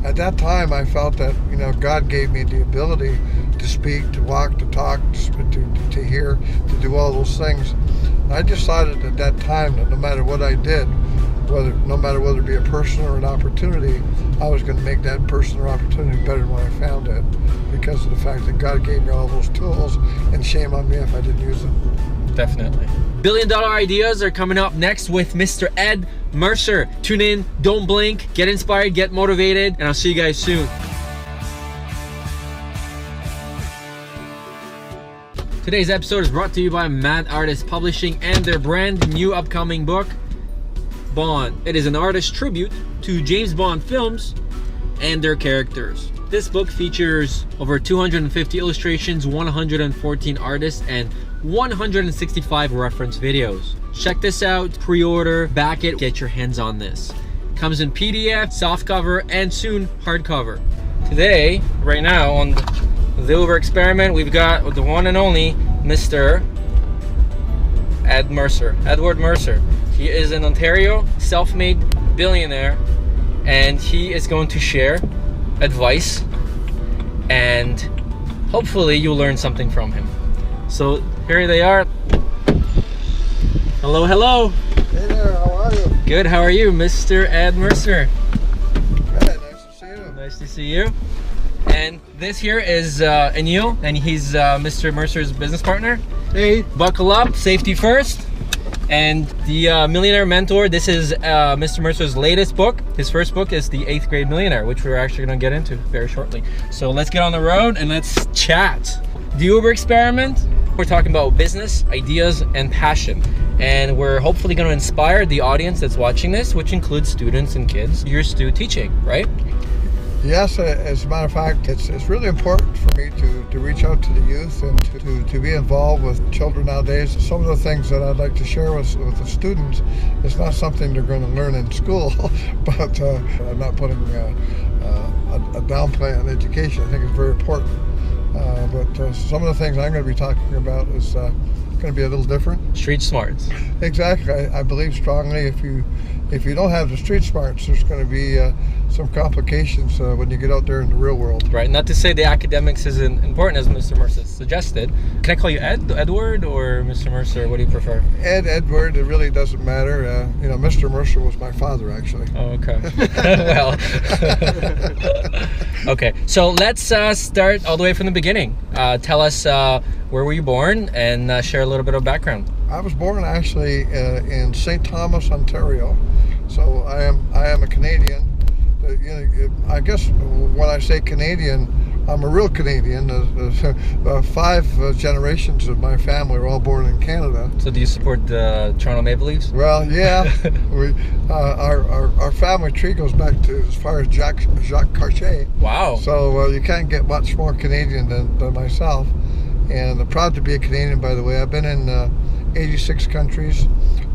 at that time I felt that, God gave me the ability to speak, to walk, to talk, to hear, to do all those things. And I decided at that time that no matter what I did, no matter whether it be a person or an opportunity, I was going to make that person or opportunity better than when I found it, because of the fact that God gave me all those tools, and shame on me if I didn't use them. Definitely. $1 billion ideas are coming up next with Mr. Ed Mercer. Tune in, don't blink, get inspired, get motivated, and I'll see you guys soon. Today's episode is brought to you by Mad Artist Publishing and their brand new upcoming book, Bond. It is an artist tribute to James Bond films and their characters. This book features over 250 illustrations, 114 artists, and 165 reference videos. Check this out, pre-order, back it, get your hands on this. Comes in PDF, softcover, and soon hardcover. Today, right now, on the Uber Experiment, we've got the one and only Mr. Edward Mercer. He is an Ontario self-made billionaire, and he is going to share advice, and hopefully you'll learn something from him. So here they are. Hello, hello. Hey there, how are you? Good, how are you, Mr. Ed Mercer? Good, nice to see you. Nice to see you. And this here is Anil, and he's Mr. Mercer's business partner. Hey. Buckle up, safety first. And the Millionaire Mentor, this is Mr. Mercer's latest book. His first book is The 8th Grade Millionaire, which we're actually going to get into very shortly. So let's get on the road and let's chat. The Uber Experiment, we're talking about business, ideas, and passion. And we're hopefully going to inspire the audience that's watching this, which includes students and kids. You're still teaching, right? Yes, as a matter of fact, it's really important for me to reach out to the youth and to be involved with children nowadays. Some of the things that I'd like to share with the students is not something they're going to learn in school, but I'm not putting a downplay on education. I think it's very important. But some of the things I'm going to be talking about is going to be a little different. Street smarts. Exactly. I believe strongly if you don't have the street smarts, there's going to be some complications when you get out there in the real world. Right. Not to say the academics isn't important, as Mr. Mercer suggested. Can I call you Edward, or Mr. Mercer? What do you prefer? Edward. It really doesn't matter. Mr. Mercer was my father, actually. Oh, okay. Well. Okay. So let's start all the way from the beginning. Tell us where were you born, and share a little bit of background. I was born actually in St. Thomas, Ontario. So I am a Canadian. I guess when I say Canadian, I'm a real Canadian. 5 generations of my family are all born in Canada. So do you support the Toronto Maple Leafs? Well, yeah. Our family tree goes back to as far as Jacques Cartier. Wow. So you can't get much more Canadian than myself. And I'm proud to be a Canadian, by the way. I've been in 86 countries,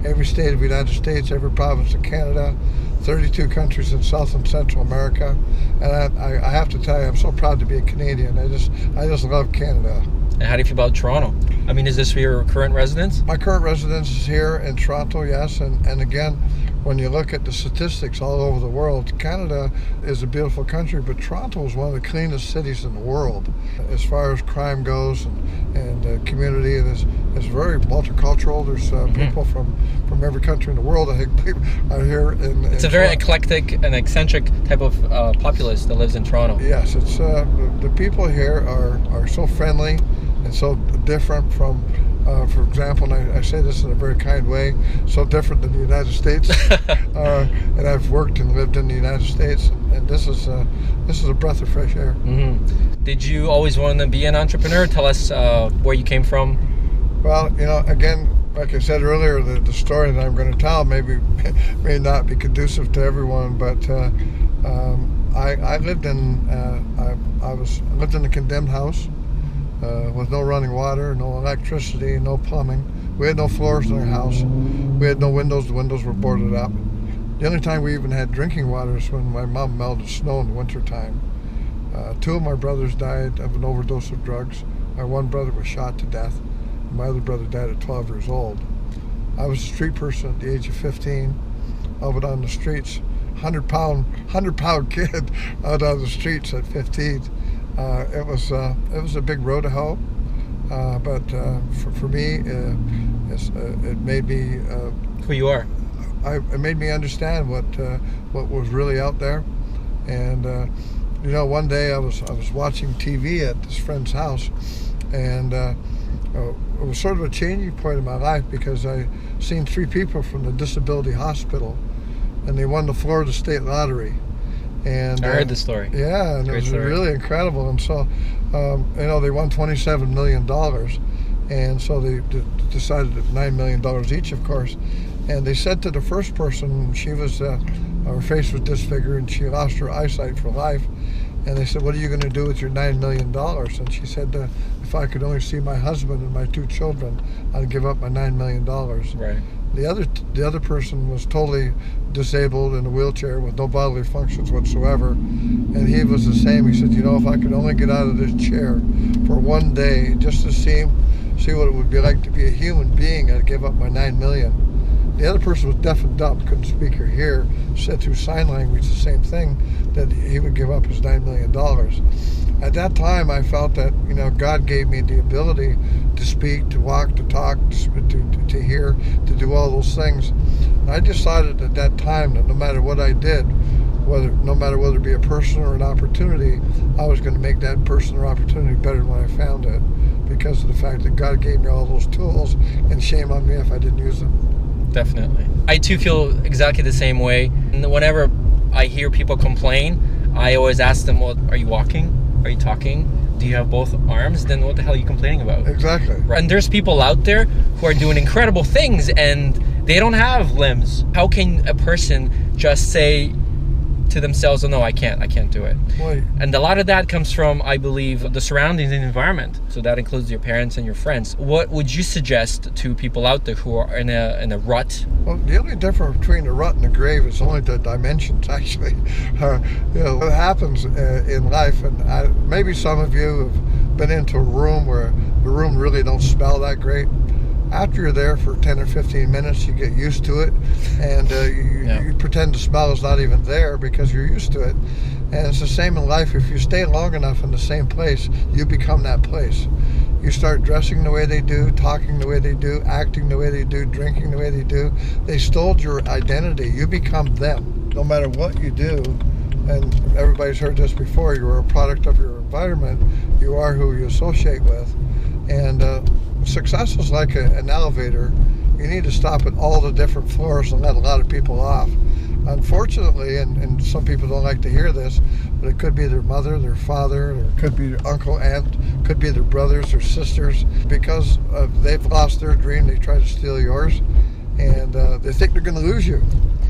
every state of the United States, every province of Canada, 32 countries in South and Central America, and I have to tell you, I'm so proud to be a Canadian. I just love Canada. And how do you feel about Toronto? I mean, is this your current residence? My current residence is here in Toronto, yes, and again, when you look at the statistics all over the world, Canada is a beautiful country, but Toronto is one of the cleanest cities in the world as far as crime goes, and community. And it's very multicultural. There's people from every country in the world, I think, are here. It's a very eclectic and eccentric type of populace that lives in Toronto. Yes, it's the people here are so friendly and so different from, for example, and I say this in a very kind way, so different than the United States. And I've worked and lived in the United States, and this is a breath of fresh air. Mm-hmm. Did you always want to be an entrepreneur? Tell us where you came from. Well, again, like I said earlier, the story that I'm going to tell may not be conducive to everyone, but I lived in a condemned house with no running water, no electricity, no plumbing. We had no floors in our house. We had no windows. The windows were boarded up. The only time we even had drinking water is when my mom melted snow in the wintertime. 2 of my brothers died of an overdose of drugs. My one brother was shot to death. My other brother died at 12 years old. I was a street person at the age of 15, out on the streets, 100-pound kid out on the streets at 15. It was a big road to hoe, but for me, it made me Who you are. it made me understand what was really out there. And one day I was watching TV at this friend's house, and it was sort of a changing point in my life because I seen 3 people from the disability hospital, and they won the Florida State Lottery. And I heard the story. Yeah, and Great it was story. really incredible. And so, they won $27 million, and so they decided at $9 million each, of course. And they said to the first person, she was her face was disfigured and she lost her eyesight for life. And they said, "What are you going to do with your $9 million?" And she said, "If I could only see my husband and my 2 children, I'd give up my $9 million." Right. The other person was totally disabled in a wheelchair with no bodily functions whatsoever, and he was the same. He said, "If I could only get out of this chair for one day, just to see what it would be like to be a human being, I'd give up my $9 million." The other person was deaf and dumb, couldn't speak or hear, said through sign language the same thing, that he would give up his $9 million. At that time, I felt that, God gave me the ability to speak, to walk, to talk, to hear, to do all those things. And I decided at that time that no matter what I did, no matter whether it be a person or an opportunity, I was going to make that person or opportunity better than when I found it, because of the fact that God gave me all those tools, and shame on me if I didn't use them. Definitely. I too feel exactly the same way. And whenever I hear people complain, I always ask them, "Well, are you walking? Are you talking? Do you have both arms? Then what the hell are you complaining about?" Exactly. And there's people out there who are doing incredible things and they don't have limbs. How can a person just say to themselves, "Oh no, I can't do it"? Well, And a lot of that comes from, I believe, the surroundings and environment. So that includes your parents and your friends. What would you suggest to people out there who are in a rut? Well, the only difference between the rut and the grave is only the dimensions, actually. What happens in life, and maybe some of you have been into a room where the room really don't smell that great. After you're there for 10 or 15 minutes, you get used to it, and you pretend the smell is not even there because you're used to it. And it's the same in life. If you stay long enough in the same place, you become that place. You start dressing the way they do, talking the way they do, acting the way they do, drinking the way they do. They stole your identity. You become them. No matter what you do, and everybody's heard this before, you're a product of your environment. You are who you associate with. And success is like an elevator. You need to stop at all the different floors and let a lot of people off. Unfortunately, and some people don't like to hear this, but it could be their mother, their father, or it could be their uncle, aunt, could be their brothers or sisters. Because they've lost their dream, they try to steal yours, and they think they're going to lose you.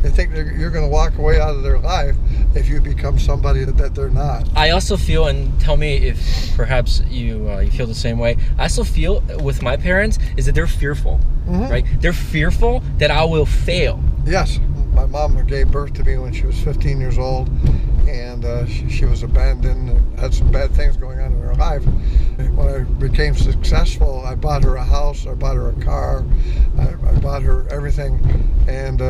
They think you're going to walk away out of their life if you become somebody that they're not. I also feel, and tell me if perhaps you feel the same way, I also feel with my parents is that they're fearful, right? They're fearful that I will fail. Yes. My mom gave birth to me when she was 15 years old, and she was abandoned and had some bad things going on in her life. When I became successful, I bought her a house, I bought her a car, I bought her everything, and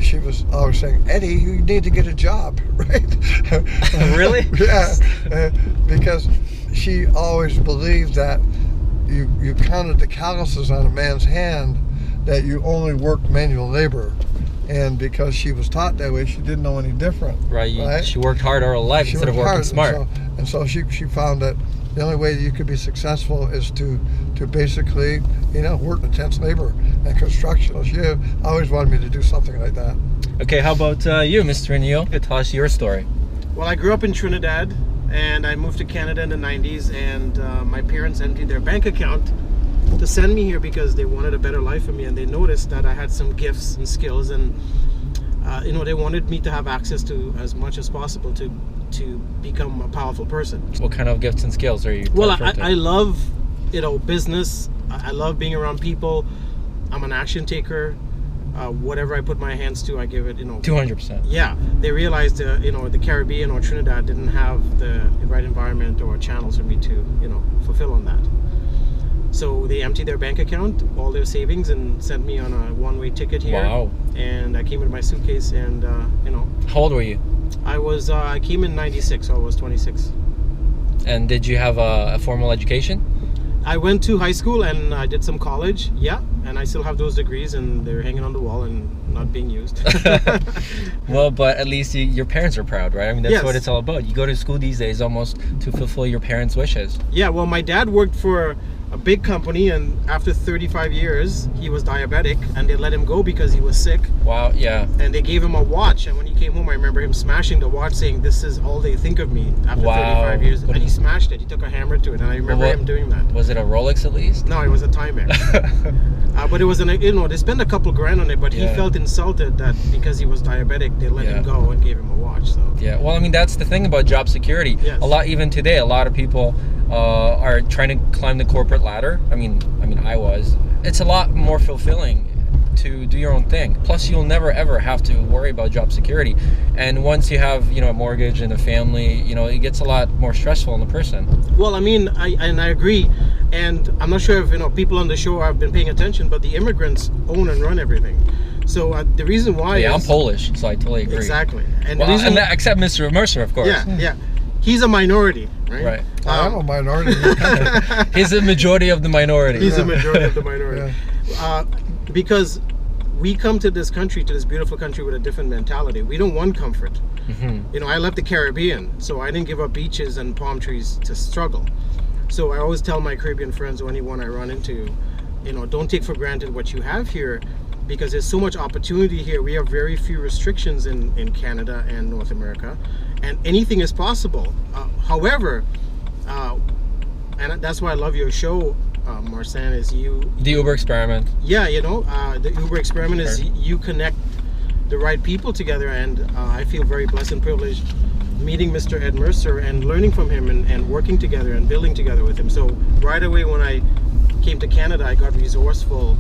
she was always saying, "Eddie, you need to get a job," right? Really? Yeah, because she always believed that you counted the calluses on a man's hand, that you only worked manual labor. And because she was taught that way, she didn't know any different. Right. She worked hard all her life instead of working smart. And so she found that the only way that you could be successful is to basically, work intense labor and construction. She always wanted me to do something like that. Okay, how about you, Mr. Anil? Tell us your story. Well, I grew up in Trinidad, and I moved to Canada in the 90s, and my parents emptied their bank account to send me here because they wanted a better life for me, and they noticed that I had some gifts and skills, and they wanted me to have access to as much as possible to become a powerful person. What kind of gifts and skills are you? Well, I love business. I love being around people. I'm an action taker. Whatever I put my hands to, I give it. 200%. Yeah, they realized the Caribbean or Trinidad didn't have the right environment or channels for me to fulfill on that. So they emptied their bank account, all their savings, and sent me on a one-way ticket here. Wow. And I came with my suitcase, and How old were you? I came in '96, so I was 26. And did you have a formal education? I went to high school and I did some college, and I still have those degrees, and they're hanging on the wall and not being used. Well, but at least your parents are proud, right? I mean, that's Yes. what it's all about. You go to school these days almost to fulfill your parents' wishes. Yeah, well, my dad worked for a big company, and after 35 years, he was diabetic, and they let him go because he was sick. Wow, yeah. And they gave him a watch, and when he came home, I remember him smashing the watch, saying, "This is all they think of me after Wow. 35 years." And he smashed it. He took a hammer to it, and I remember him doing that. Was it a Rolex at least? No, it was a Timex. But it was they spent a couple grand on it, but he Yeah. felt insulted that because he was diabetic, they let him go and gave him a watch. So Yeah, well, I mean, that's the thing about job security. Yes. Even today, a lot of people are trying to climb the corporate ladder. I mean, I was. It's a lot more fulfilling to do your own thing. Plus, you'll never ever have to worry about job security. And once you have, a mortgage and a family, it gets a lot more stressful on the person. Well, I mean, I agree, and I'm not sure if people on the show have been paying attention, but the immigrants own and run everything. So the reason why Yeah, I'm is, Polish, so I totally agree. exactly, and Well, the reason, except Mr. Mercer, of course. yeah, he's a minority, right? Right. I'm a minority in the country. He's the majority of the minority. He's a majority of the minority, because we come to this country, to this beautiful country, with a different mentality. We don't want comfort. Mm-hmm. I left the Caribbean, so I didn't give up beaches and palm trees to struggle. So I always tell my Caribbean friends, or anyone I run into, don't take for granted what you have here, because there's so much opportunity here. We have very few restrictions in Canada and North America, and anything is possible. However, and that's why I love your show, Marsan, is The Uber experiment. yeah, the Uber experiment is you connect the right people together, and I feel very blessed and privileged meeting Mr. Ed Mercer and learning from him and working together and building together with him. So right away when I came to Canada, I got resourceful,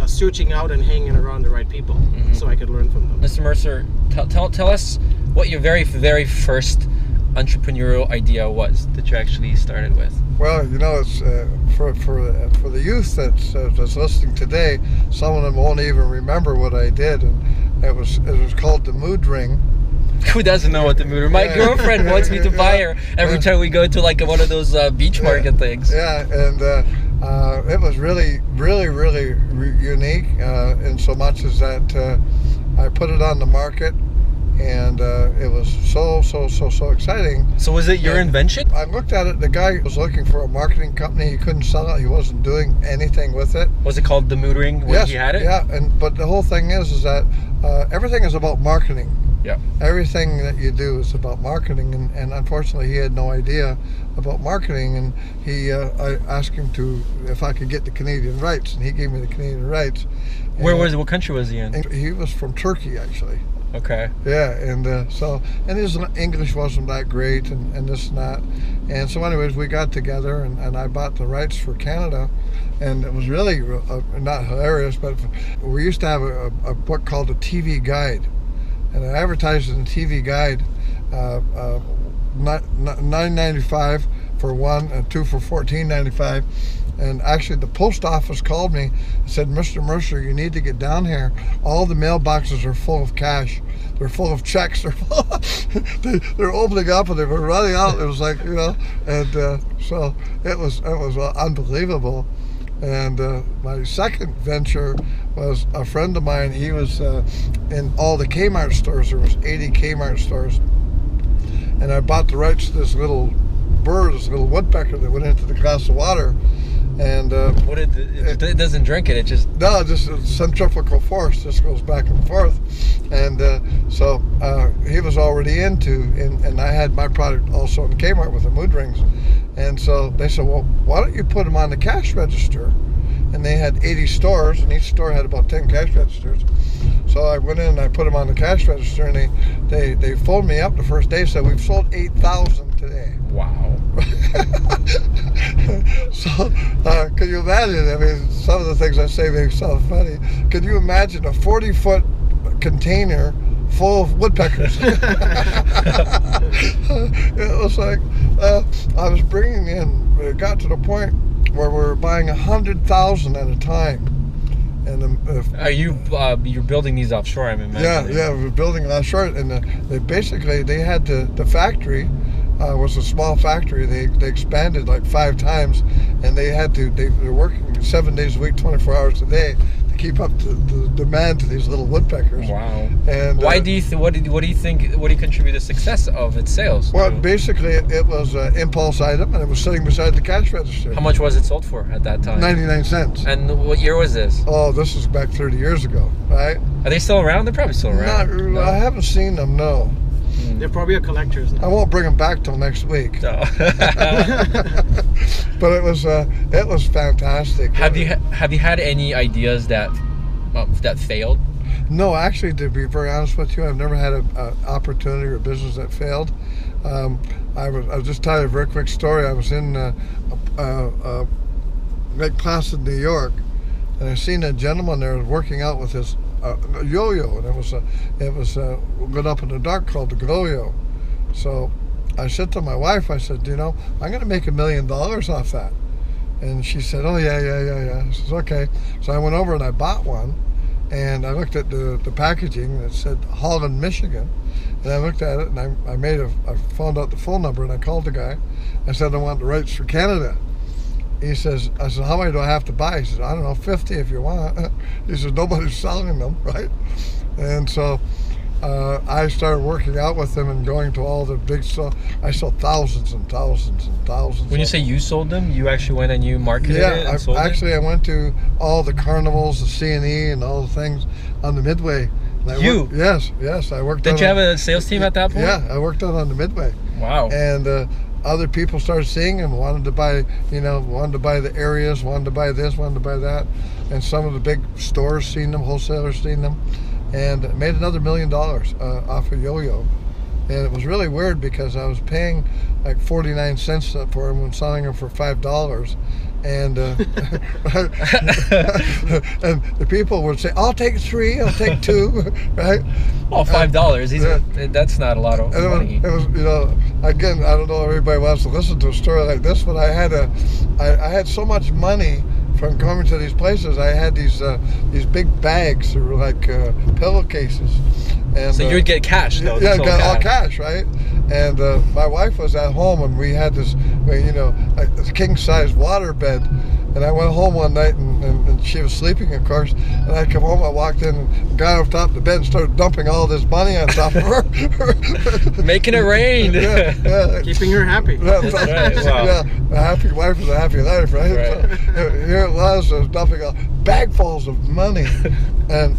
searching out and hanging around the right people, so I could learn from them. Mr. Mercer, tell us what your very, very first entrepreneurial idea was that you actually started with. Well, it's for the youth that's listening today. Some of them won't even remember what I did, and it was called the mood ring. Who doesn't know what the mood ring? My girlfriend wants me to buy her every time we go to one of those beach market things. Yeah, and it was really, really, really unique in so much as that I put it on the market, and it was so exciting. So was it your invention? I looked at it. The guy was looking for a marketing company. He couldn't sell it. He wasn't doing anything with it. Was it called the mood ring when Yes, he had it? yeah. But the whole thing is that everything is about marketing. Yeah. Everything that you do is about marketing, and unfortunately he had no idea about marketing, and I asked him if I could get the Canadian rights, and he gave me the Canadian rights. What country was he in? He was from Turkey, actually. Okay. Yeah, and his English wasn't that great, and this and that, and so anyways we got together, and I bought the rights for Canada, and it was really not hilarious, but we used to have a book called a TV Guide, and I advertised in the TV Guide, $9.95 for one, and two for $14.95. And actually the post office called me and said, "Mr. Mercer, you need to get down here. All the mailboxes are full of cash. They're full of checks. They're opening up and they were running out." It was like, and so it was unbelievable. And my second venture was a friend of mine. He was in all the Kmart stores. There was 80 Kmart stores. And I bought the rights to this little bird, this little woodpecker that went into the glass of water. And it doesn't drink it. It just centrifugal force just goes back and forth. And so he was already and I had my product also in Kmart with the mood rings. And so they said, "Well, why don't you put them on the cash register?" And they had 80 stores, and each store had about 10 cash registers. So I went in and I put them on the cash register, and they phoned me up the first day, said, "We've sold 8,000 today." Wow. So can you imagine? I mean, some of the things I say make sound funny. Can you imagine a 40-foot container full of woodpeckers? It was like I was bringing in. It got to the point where we're buying 100,000 at a time. And Are you're building these offshore? I'm imagining. yeah, we're building offshore, and they had the factory was a small factory. They expanded like 5 times, and they're working 7 days a week, 24 hours a day to keep up the demand to these little woodpeckers. Wow. And why do you what do you think? What do you contribute the success of its sales? Well, basically, it was an impulse item, and it was sitting beside the cash register. How much was it sold for at that time? 99 cents. And what year was this? Oh, this is back 30 years ago, right? Are they still around? They're probably still around. I haven't seen them, no. They're probably a collector's now. I won't bring them back till next week. No. But it was fantastic. Have you had any ideas that failed? No, actually, to be very honest with you, I've never had an opportunity or business that failed. I'll just tell you a very quick story. I was in Lake Placid, New York, and I seen a gentleman there working out with his yo-yo, and it was lit up in the dark called the glow-yo. So I said to my wife, I said, I'm going to make $1 million off that. And she said, oh yeah. I said, okay. So I went over and I bought one, and I looked at the packaging, and it said Holland, Michigan. And I looked at it, and I found out the phone number, and I called the guy. I said, I want the rights for Canada. I said, how many do I have to buy? He says, I don't know, 50 if you want. He says, nobody's selling them, right? And so I started working out with them and going to all the big stuff. I sold thousands and thousands and thousands. When you say you sold them, you actually went and you marketed it and sold it? I went to all the carnivals, the C&E, and all the things on the Midway. Yes, I worked. Did you have a sales team at that point? Yeah, I worked out on the Midway. Wow. And other people started seeing them, wanted to buy the areas, wanted to buy this, wanted to buy that, and some of the big stores seen them, wholesalers seen them, and made another $1 million off a yo-yo. And it was really weird because I was paying like 49 cents for them and selling them for $5. And and the people would say, I'll take 3, I'll take 2, right? Oh, $5. That's not a lot of money. It was, again, I don't know if everybody wants to listen to a story like this, but I had so much money from coming to these places. I had these big bags that were like pillowcases. And, so you'd get cash, though. Yeah, got all cash, right? And my wife was at home, and we had this, a king-size water bed. And I went home one night, and she was sleeping, of course. And I come home, I walked in, and got off top of the bed and started dumping all this money on top of her. Making it rain. Yeah. Keeping her happy. That's right. Wow. Yeah, a happy wife is a happy life, right? So, here it was, I was dumping bagfuls of money. And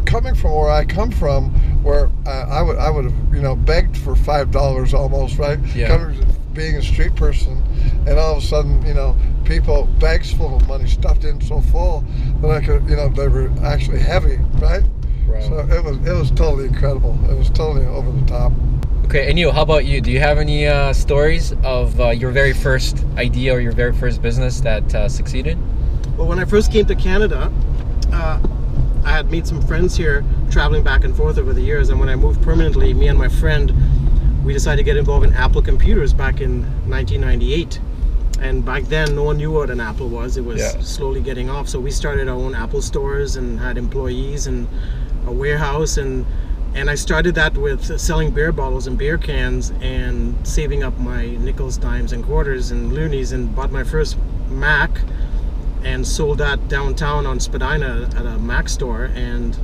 coming from where I come from, where I would have begged for $5 almost, right? Yeah. Being a street person, and all of a sudden, people, bags full of money stuffed in so full that I could, they were actually heavy, right? Right. So it was totally incredible. It was totally over the top. Okay, Anil, how about you? Do you have any stories of your very first idea or your very first business that succeeded? Well, when I first came to Canada, I had made some friends here traveling back and forth over the years, and when I moved permanently, me and my friend, we decided to get involved in Apple computers back in 1998. And back then, no one knew what an Apple was. It was slowly getting off. So we started our own Apple stores and had employees and a warehouse. And I started that with selling beer bottles and beer cans and saving up my nickels, dimes, and quarters and loonies, and bought my first Mac and sold that downtown on Spadina at a Mac store. And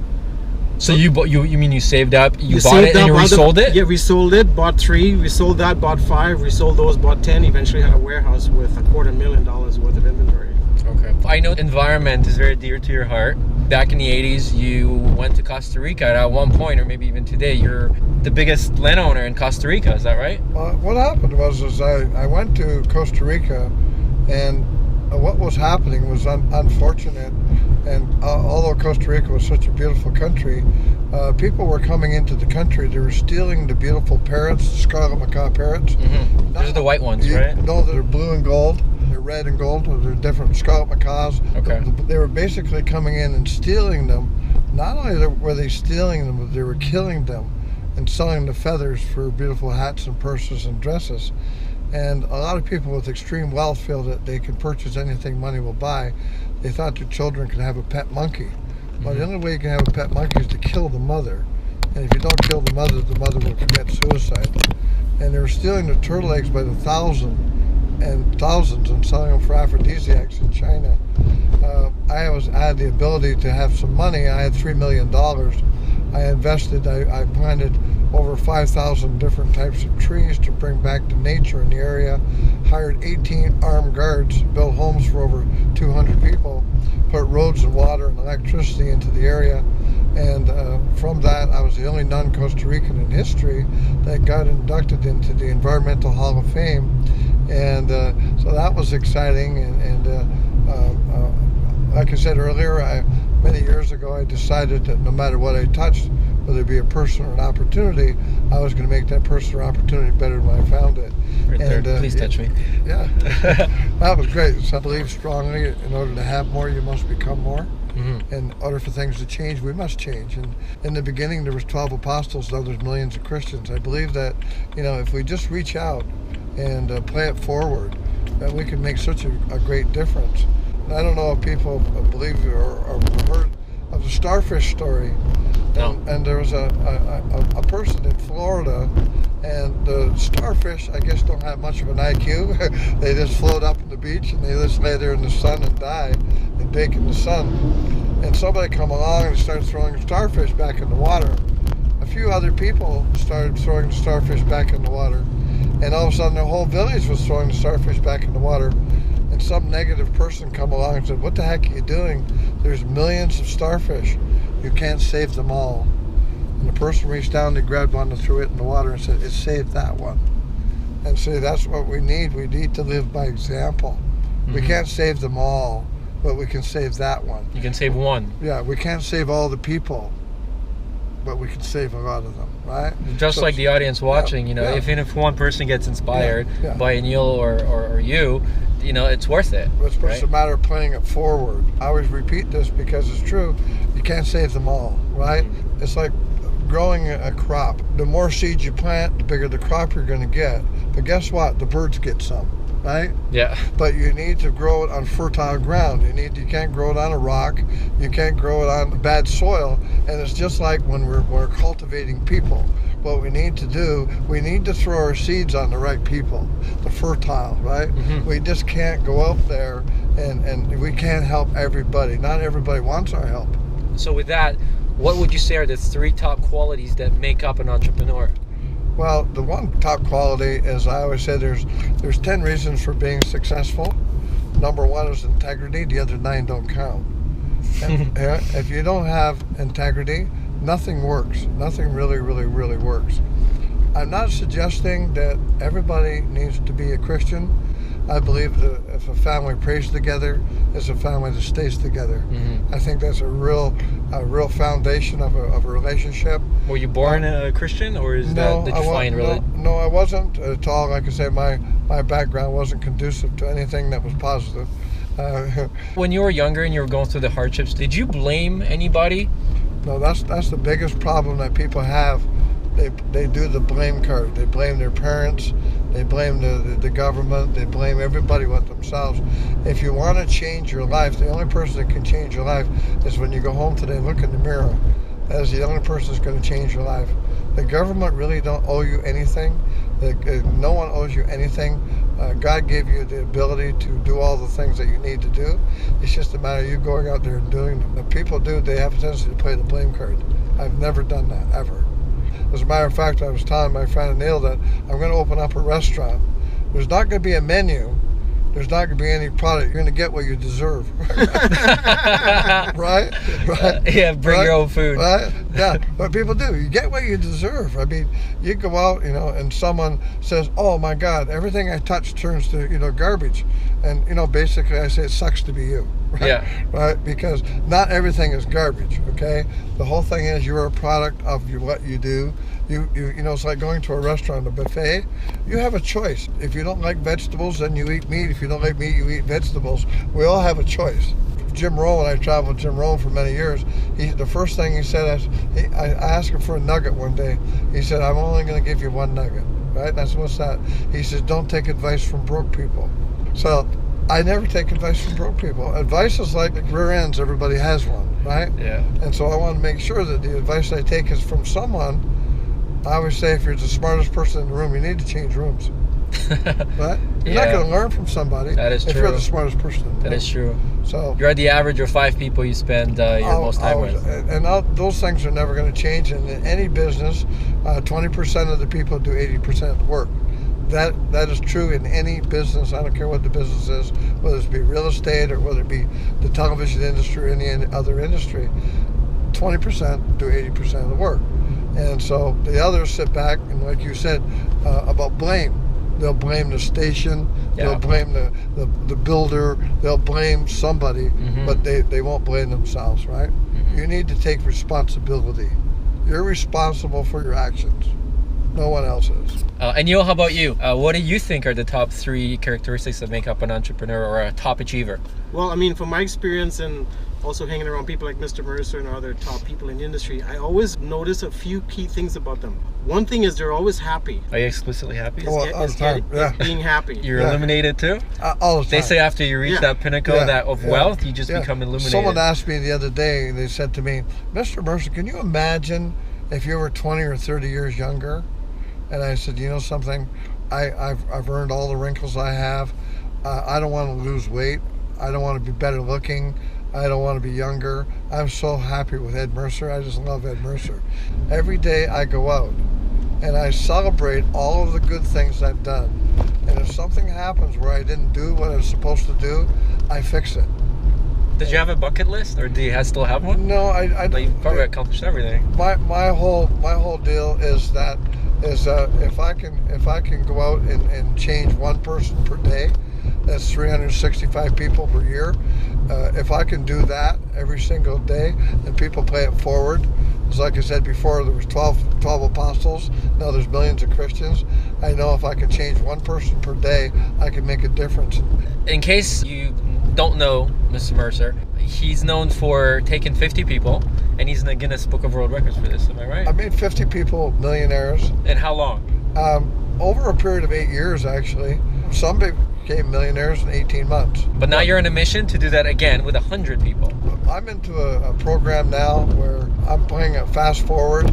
so you mean you saved up, you bought it and you resold it? Yeah, we sold it, bought 3, we sold that, bought 5, we sold those, bought 10, eventually had a warehouse with $250,000 worth of inventory. Okay. I know environment is very dear to your heart. Back in the 80s, you went to Costa Rica, and at one point, or maybe even today, you're the biggest landowner in Costa Rica, is that right? What happened was I went to Costa Rica, and what was happening was unfortunate. And although Costa Rica was such a beautiful country, people were coming into the country. They were stealing the beautiful parrots, scarlet macaw parrots. Mm-hmm. Those are the white ones, right? No, they're blue and gold. They're red and gold. They're different scarlet macaws. Okay. They were basically coming in and stealing them. Not only were they stealing them, but they were killing them and selling the feathers for beautiful hats and purses and dresses. And a lot of people with extreme wealth feel that they can purchase anything money will buy. They thought their children could have a pet monkey. Well, the only way you can have a pet monkey is to kill the mother. And if you don't kill the mother will commit suicide. And they were stealing the turtle eggs by the thousands and selling them for aphrodisiacs in China. I had the ability to have some money. I had $3 million. I invested, I planted over 5,000 different types of trees to bring back to nature in the area, hired 18 armed guards, built homes for over 200 people, put roads and water and electricity into the area, and from that I was the only non-Costa Rican in history that got inducted into the Environmental Hall of Fame, and so that was exciting, and like I said earlier, many years ago I decided that no matter what I touched, whether it be a person or an opportunity, I was going to make that person or opportunity better than when I found it. Right there. Please touch me. Yeah, that was great. So I believe strongly in order to have more, you must become more. Mm-hmm. In order for things to change, we must change. And in the beginning, there was 12 apostles. Now there's millions of Christians. I believe that, if we just reach out and play it forward, that we can make such a great difference. And I don't know if people believe or heard of the starfish story. No. And there was a person in Florida, and the starfish, I guess, don't have much of an IQ. They just float up on the beach and they just lay there in the sun and die and bake in the sun. And somebody come along and started throwing starfish back in the water. A few other people started throwing the starfish back in the water. And all of a sudden the whole village was throwing the starfish back in the water. And some negative person come along and said, "What the heck are you doing? There's millions of starfish. You can't save them all." And the person reached down, they grabbed one and threw it in the water and said, "It saved that one." And see, that's what we need. We need to live by example. Mm-hmm. We can't save them all, but we can save that one. You can save one. Yeah, we can't save all the people, but we can save a lot of them, right? Just like the audience watching, even if one person gets inspired by Anil or you, it's worth it. It's just a matter of playing it forward. I always repeat this because it's true. You can't save them all, right? Mm-hmm. It's like growing a crop. The more seeds you plant, the bigger the crop you're going to get. But guess what? The birds get some, right? Yeah. But you need to grow it on fertile ground. You can't grow it on a rock. You can't grow it on bad soil. And it's just like when we're cultivating people. What we need to do, we need to throw our seeds on the right people, the fertile, right? Mm-hmm. We just can't go out there and we can't help everybody. Not everybody wants our help. So with that, what would you say are the 3 top qualities that make up an entrepreneur? Well, the one top quality is, I always say there's 10 reasons for being successful. Number 1 is integrity. The other 9 don't count. And, if you don't have integrity, nothing works. Nothing really, really, really works. I'm not suggesting that everybody needs to be a Christian. I believe that if a family prays together, it's a family that stays together. Mm-hmm. I think that's a real foundation of a relationship. Were you born a Christian, or did you find religion? No, I wasn't at all. Like I say, my background wasn't conducive to anything that was positive. When you were younger and you were going through the hardships, did you blame anybody? No, that's the biggest problem that people have. They do the blame card. They blame their parents. They blame the government. They blame everybody but themselves. If you want to change your life, the only person that can change your life is when you go home today and look in the mirror. That is the only person that's going to change your life. The government really don't owe you anything. No one owes you anything. God gave you the ability to do all the things that you need to do. It's just a matter of you going out there and doing them. The people they have a tendency to play the blame card. I've never done that, ever. As a matter of fact, I was telling my friend Anil that I'm going to open up a restaurant. There's not going to be a menu. There's not going to be any product. You're going to get what you deserve. Right? Yeah, bring your own food. Right? Yeah, what people do. You get what you deserve. I mean, you go out, and someone says, "Oh my God, everything I touch turns to, garbage." And, basically I say it sucks to be you. Right? Yeah. Right? Because not everything is garbage, okay? The whole thing is you're a product of what you do. It's like going to a restaurant, a buffet. You have a choice. If you don't like vegetables, then you eat meat. If you don't like meat, you eat vegetables. We all have a choice. Jim Rohn, I traveled with Jim Rohn for many years. The first thing he said, I asked him for a nugget one day. He said, "I'm only going to give you one nugget." right? And I said, what's that? He says, don't take advice from broke people. So I never take advice from broke people. Advice is like rear ends. Everybody has one, right? Yeah. And so I want to make sure that the advice I take is from someone. I always say, if you're the smartest person in the room, you need to change rooms. Right? You're not going to learn from somebody. That is if true. you're the smartest person in the room. That is true. So you're the average of 5 people you spend your most time with. And those things are never going to change. And in any business, 20% of the people do 80% of the work. That is true in any business. I don't care what the business is, whether it be real estate or whether it be the television industry or any other industry. 20% do 80% of the work. And so the others sit back and, like you said, about blame. They'll blame the station. Yeah. They'll blame the builder. They'll blame somebody, but they won't blame themselves, right? You need to take responsibility. You're responsible for your actions. No one else is. Anil, how about you? What do you think are the top 3 characteristics that make up an entrepreneur or a top achiever? Well, I mean, from my experience and also hanging around people like Mr. Mercer and other top people in the industry, I always notice a few key things about them. One thing is they're always happy. Are you explicitly happy? All the time. Yeah. Being happy. You're illuminated too? All the time. They say after you reach that pinnacle of wealth, you just become illuminated. Someone asked me the other day, they said to me, Mr. Mercer, can you imagine if you were 20 or 30 years younger? And I said, you know something? I've earned all the wrinkles I have. I don't want to lose weight. I don't want to be better looking. I don't want to be younger. I'm so happy with Ed Mercer. I just love Ed Mercer. Every day I go out and I celebrate all of the good things I've done. And if something happens where I didn't do what I was supposed to do, I fix it. Did you have a bucket list, or do you still have one? No, I Like, you've probably accomplished everything. My whole deal is that if I can go out and change one person per day, that's 365 people per year. If I can do that every single day and people pay it forward, it's like I said before, there was 12 apostles, now there's millions of Christians. I know if I can change one person per day, I can make a difference. In case you don't know Mr. Mercer, he's known for taking 50 people, and he's in the Guinness Book of World Records for this, am I right? I made 50 people millionaires. And how long? Over a period of 8 years, actually. Some became millionaires in 18 months. But now you're on a mission to do that again with 100 people. I'm into a program now where I'm playing it fast forward.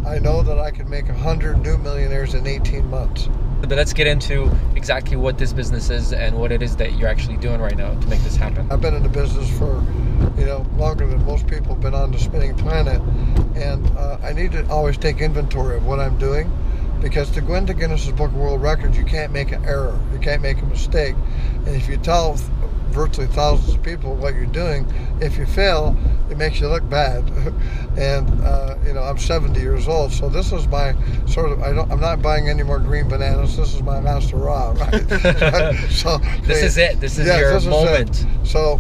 I know that I can make 100 new millionaires in 18 months. But let's get into exactly what this business is and what it is that you're actually doing right now to make this happen. I've been in the business for, longer than most people have been on the spinning planet. And I need to always take inventory of what I'm doing, because to go into Guinness Book of World Records, you can't make an error. You can't make a mistake. And if you tell virtually thousands of people what you're doing, if you fail, it makes you look bad. And I'm 70 years old, so this is my sort of, I'm not buying any more green bananas. This is my last hurrah, right? So this is it. This is your moment. So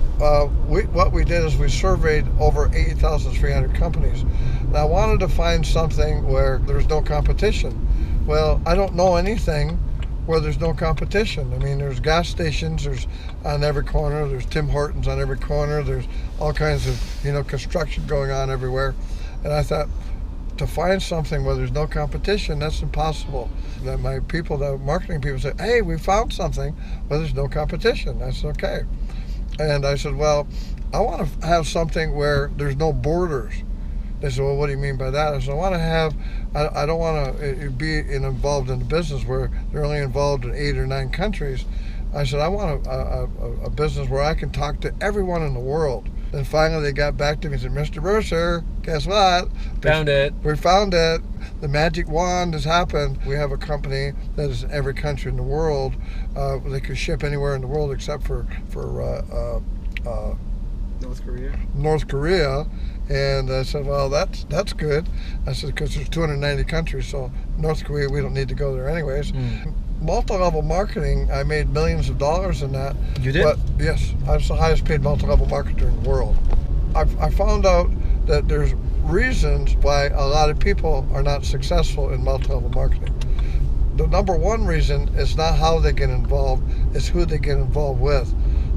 what we did is we surveyed over 80,300 companies. And I wanted to find something where there's no competition. Well, I don't know anything where there's no competition. I mean, there's gas stations, there's on every corner, there's Tim Hortons on every corner, there's all kinds of, construction going on everywhere. And I thought, to find something where there's no competition, that's impossible. That my people, the marketing people said, hey, we found something where there's no competition. I said, okay. And I said, well, I want to have something where there's no borders. They said, well, what do you mean by that? I said, I don't want to be involved in a business where they're only involved in 8 or 9 countries. I said, I want a business where I can talk to everyone in the world. Then finally they got back to me and said, Mr. Mercer, guess what? Found it. We found it. The magic wand has happened. We have a company that is in every country in the world. They can ship anywhere in the world except for North Korea. And I said, well, that's good. I said, because there's 290 countries, so North Korea, we don't need to go there anyways. Multi-level marketing, I made millions of dollars in that. You did? But yes, I was the highest paid multi-level marketer in the world. I found out that there's reasons why a lot of people are not successful in multi-level marketing. The number one reason is not how they get involved, it's who they get involved with.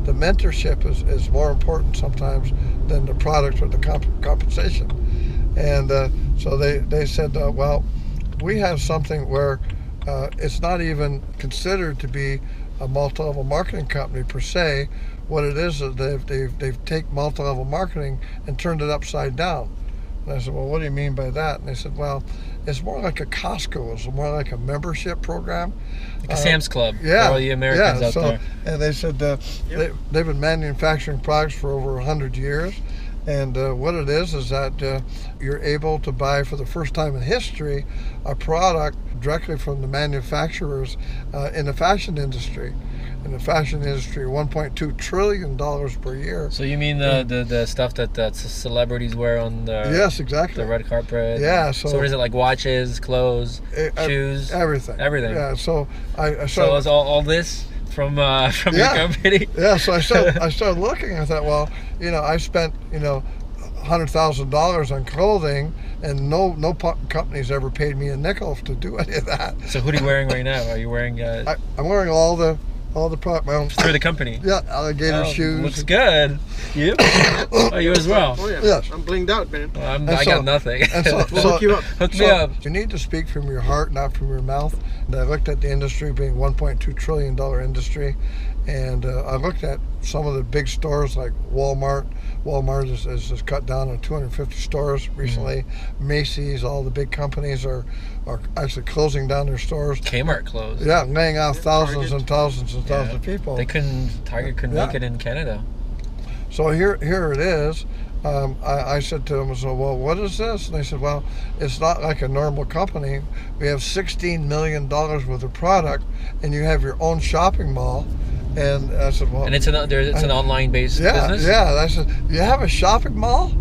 The mentorship is more important sometimes than the product or the compensation. And so they said, well, we have something where it's not even considered to be a multi-level marketing company per se. What it is they've taken multi-level marketing and turned it upside down. And I said, well, what do you mean by that? And they said, well, it's more like a Costco. It's more like a membership program. Like a Sam's Club Yeah. for all the Americans out there. And they said they've been manufacturing products for over 100 years. And what it is that you're able to buy for the first time in history a product directly from the manufacturers in the fashion industry. In the fashion industry, $1.2 trillion per year. So you mean the stuff that celebrities wear on the yes, exactly, the red carpet? Yeah. So what is it, like watches, clothes, shoes, everything? Yeah. So so it's all this from your company. Yeah. So I started looking. I thought, well, I spent $100,000 on clothing, and no company's ever paid me a nickel to do any of that. So what are you wearing right now? Are you wearing? I'm wearing all the product, my own. Through the company. Yeah, alligator shoes. Looks good. You? Oh, you as well. Oh yeah. Yes. I'm blinged out, man. Well, I got nothing. And so, We'll hook you up. Hook me up. You need to speak from your heart, not from your mouth. And I looked at the industry being $1.2 trillion industry, and I looked at some of the big stores like Walmart. Walmart has cut down on 250 stores recently. Macy's, all the big companies are actually closing down their stores. Kmart closed. Yeah, laying off thousands Target. and thousands and thousands of people. Target couldn't make it in Canada. So here it is. I said to them, so, well, what is this? And they said, well, it's not like a normal company. We have $16 million worth of product, and you have your own shopping mall. And I said, well, And it's an online based business. Yeah. And I said, you have a shopping mall?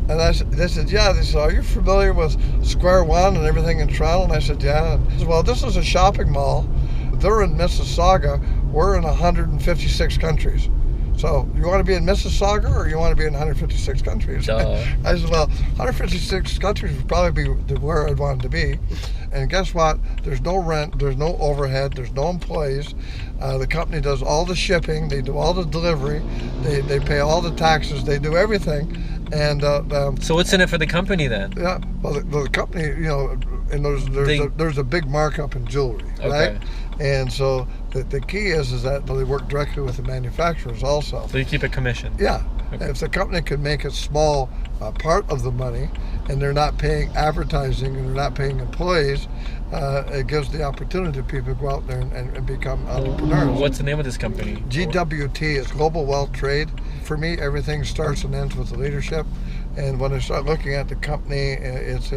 And they said, yeah. They said, are you familiar with Square One and everything in Toronto? And I said, yeah. And I said, well, this is a shopping mall. They're in Mississauga. We're in 156 countries. So you want to be in Mississauga or you want to be in 156 countries? Duh. I said, well, 156 countries would probably be where I'd want to be. And guess what? There's no rent, there's no overhead, there's no employees. The company does all the shipping, they do all the delivery, they pay all the taxes, they do everything. And so what's in it for the company then? yeah, well, the company, and there's a big markup in jewelry, right? And so the key is that they work directly with the manufacturers also. So you keep a commission. Yeah. Okay. If the company can make a small part of the money, and they're not paying advertising and they're not paying employees, it gives the opportunity to people to go out there and become entrepreneurs. What's the name of this company? GWT is Global Wealth Trade. For me, everything starts and ends with the leadership. And when I start looking at the company, it's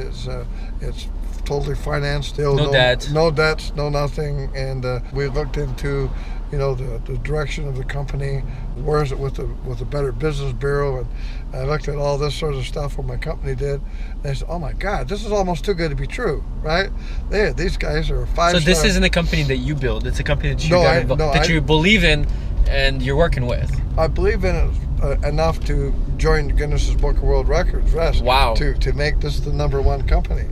totally financed. No debt. No debts, no nothing. And we looked into, the direction of the company. Where is it with the Better Business Bureau? And I looked at all this sort of stuff what my company did. And I said, oh my God, this is almost too good to be true, right? These guys are 5-star. So this isn't a company that you build. It's a company that you believe in and you're working with. I believe in it enough to join Guinness Book of World Records. Yes. Wow. To make this the #1 company.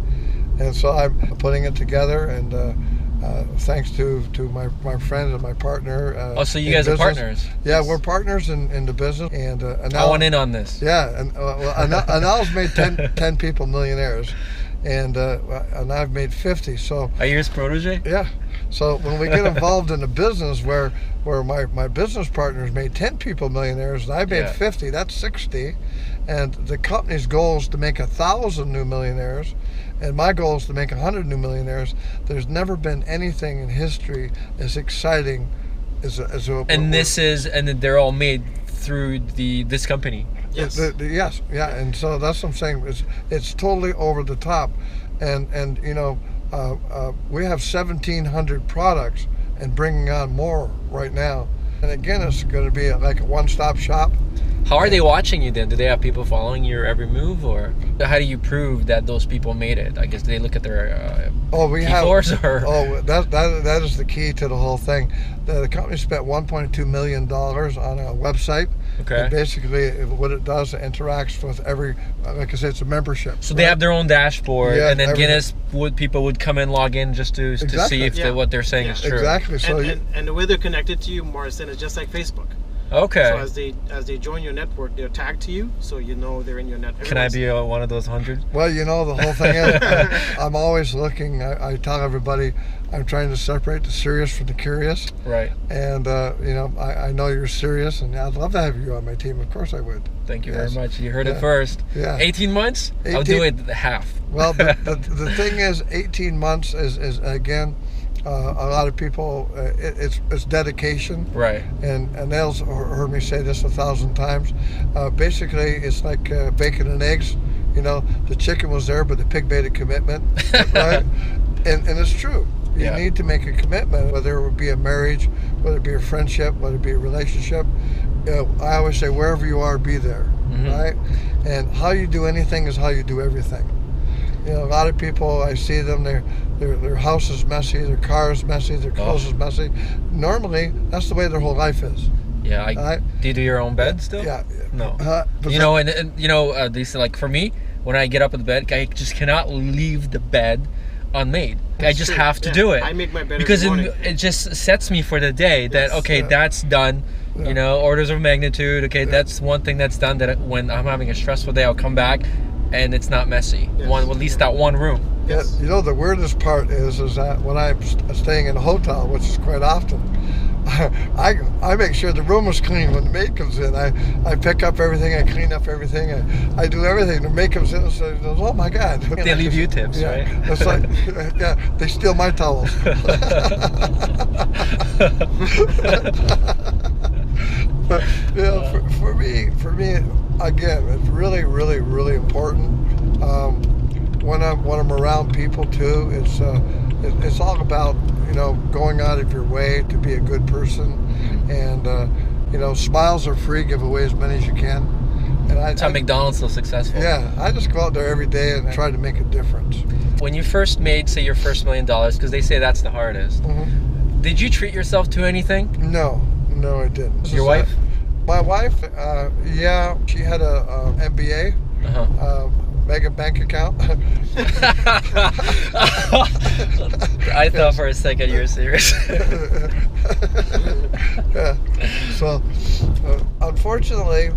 And so I'm putting it together, and thanks to my friend and my partner. So you guys are partners? Yeah, we're partners in the business. And I want in on this. Yeah, and Anil's made 10 people millionaires, and I've made 50. So Are you his protege? yeah. So when we get involved in a business where my business partners made 10 people millionaires and I made 50, that's 60. And the company's goal is to make 1,000 new millionaires, and my goal is to make 100 new millionaires. There's never been anything in history as exciting as and they're all made through this company. Yes. Yes, yeah, and so that's what I'm saying. It's totally over the top, and we have 1,700 products and bringing on more right now. And again, it's going to be like a one-stop shop. How are they watching you then? Do they have people following your every move, or how do you prove that those people made it? I guess they look at their P4s or. Oh, that is the key to the whole thing. The company spent $1.2 million on a website. Okay. And basically, what it does, it interacts with every, like I said, it's a membership. So they have their own dashboard, Yeah, and then everything. Guinness people would come and log in just to see if Yeah. what they're saying is true. Exactly. So and the way they're connected to you, Morrison, is just like Facebook. Okay. So as they join your network, they're tagged to you, so you know they're in your network. Can I be one of those 100? Well, you know, the whole thing is, I'm always looking. I tell everybody I'm trying to separate the serious from the curious. Right. And, you know, I know you're serious, and I'd love to have you on my team. Of course I would. Thank you Yes. very much. You heard it Yeah. first. Yeah. 18 months? I'll 18 do it half. Well, the thing is, 18 months is again, a lot of people, it's dedication. Right. And Nels heard me say this 1,000 times. Basically, it's like bacon and eggs. You know, the chicken was there, but the pig made a commitment, right? And it's true. You Yeah. need to make a commitment, whether it would be a marriage, whether it be a friendship, whether it be a relationship. I always say, wherever you are, be there, right? And how you do anything is how you do everything. You know, a lot of people, I see them, their house is messy, their car is messy, their clothes is messy. Normally, that's the way their whole life is. Yeah. Right? Do you do your own bed still? Yeah. No. But You know, and you know, these, like, for me, when I get up in the bed, I just cannot leave the bed unmade. I just true. have to Yeah. do it. I make my bed because every morning. it just sets me for the day that, Yes. okay, Yeah. that's done. Yeah. You know, orders of magnitude. Okay, that's one thing that's done. That when I'm having a stressful day, I'll come back, and it's not messy. Yes. At least that one room. Yeah, you know, the weirdest part is that when I'm staying in a hotel, which is quite often, I make sure the room is clean when the maid comes in. I pick up everything, I clean up everything, I do everything. The maid comes in and says, "Oh my God!" They leave you tips, yeah, right? It's like, yeah, they steal my towels. But you know, for me, again, it's really, really, really important. When I'm around people too, it's all about, you know, going out of your way to be a good person, and you know, smiles are free. Give away as many as you can. And That's how McDonald's so successful. yeah, I just go out there every day and try to make a difference. When you first made, say, your first $1 million, because they say that's the hardest. Did you treat yourself to anything? No, I didn't. Your wife? My wife, yeah, she had a MBA. Mega bank account. I thought for a second you were serious. Yeah. So, unfortunately,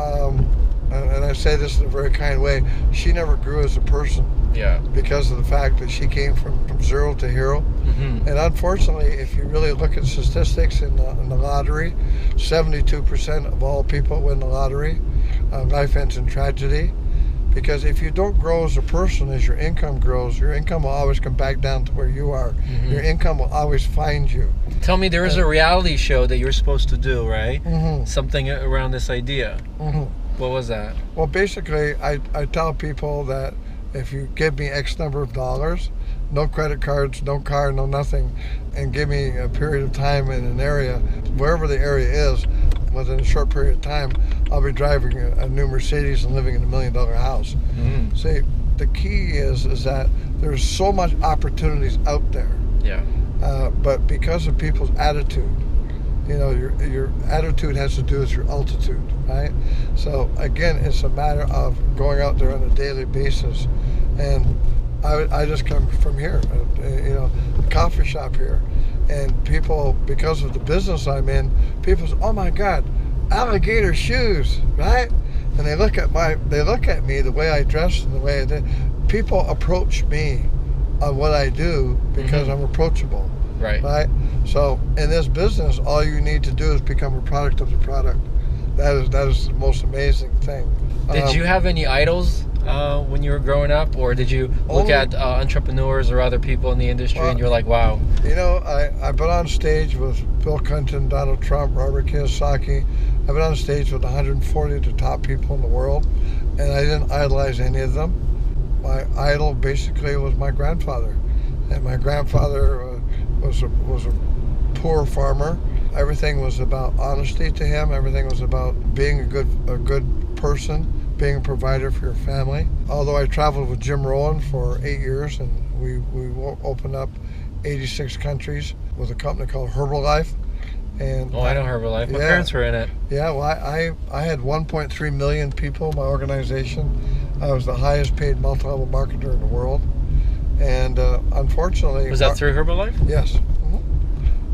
and I say this in a very kind way, she never grew as a person Yeah. because of the fact that she came from zero to hero. And unfortunately, if you really look at statistics in the lottery, 72% of all people win the lottery. Life ends in tragedy. Because if you don't grow as a person, as your income grows, your income will always come back down to where you are. Your income will always find you. Tell me, there was a reality show that you were supposed to do, right? Mm-hmm. Something around this idea. Mm-hmm. What was that? Well, basically, I tell people that if you give me X number of dollars, no credit cards, no car, no nothing, and give me a period of time in an area, wherever the area is, within a short period of time, I'll be driving a new Mercedes and living in $1 million house. See, the key is that there's so much opportunities out there. Yeah. But because of people's attitude, you know, your attitude has to do with your altitude, right? So again, it's a matter of going out there on a daily basis. And I just come from here, you know, the coffee shop here. And people, because of the business I'm in, people say, "Oh my God, alligator shoes," right? And they look at me, the way I dress and the way I did. People approach me on what I do because I'm approachable. Right. Right? So in this business, all you need to do is become a product of the product. That is the most amazing thing. Did you have any idols when you were growing up, or did you look at entrepreneurs or other people in the industry and you're like, wow? You know, I've been on stage with Bill Clinton, Donald Trump, Robert Kiyosaki. I've been on stage with 140 of the top people in the world, and I didn't idolize any of them. My idol basically was my grandfather, and my grandfather was a poor farmer. Everything was about honesty to him. Everything was about being a good person, being a provider for your family. Although I traveled with Jim Rohn for 8 years, and we opened up 86 countries with a company called Herbalife. And I know Herbalife. My parents were in it. Yeah, well, I had 1.3 million people in my organization. I was the highest paid multi-level marketer in the world. And unfortunately... Was that through Herbalife? Yes.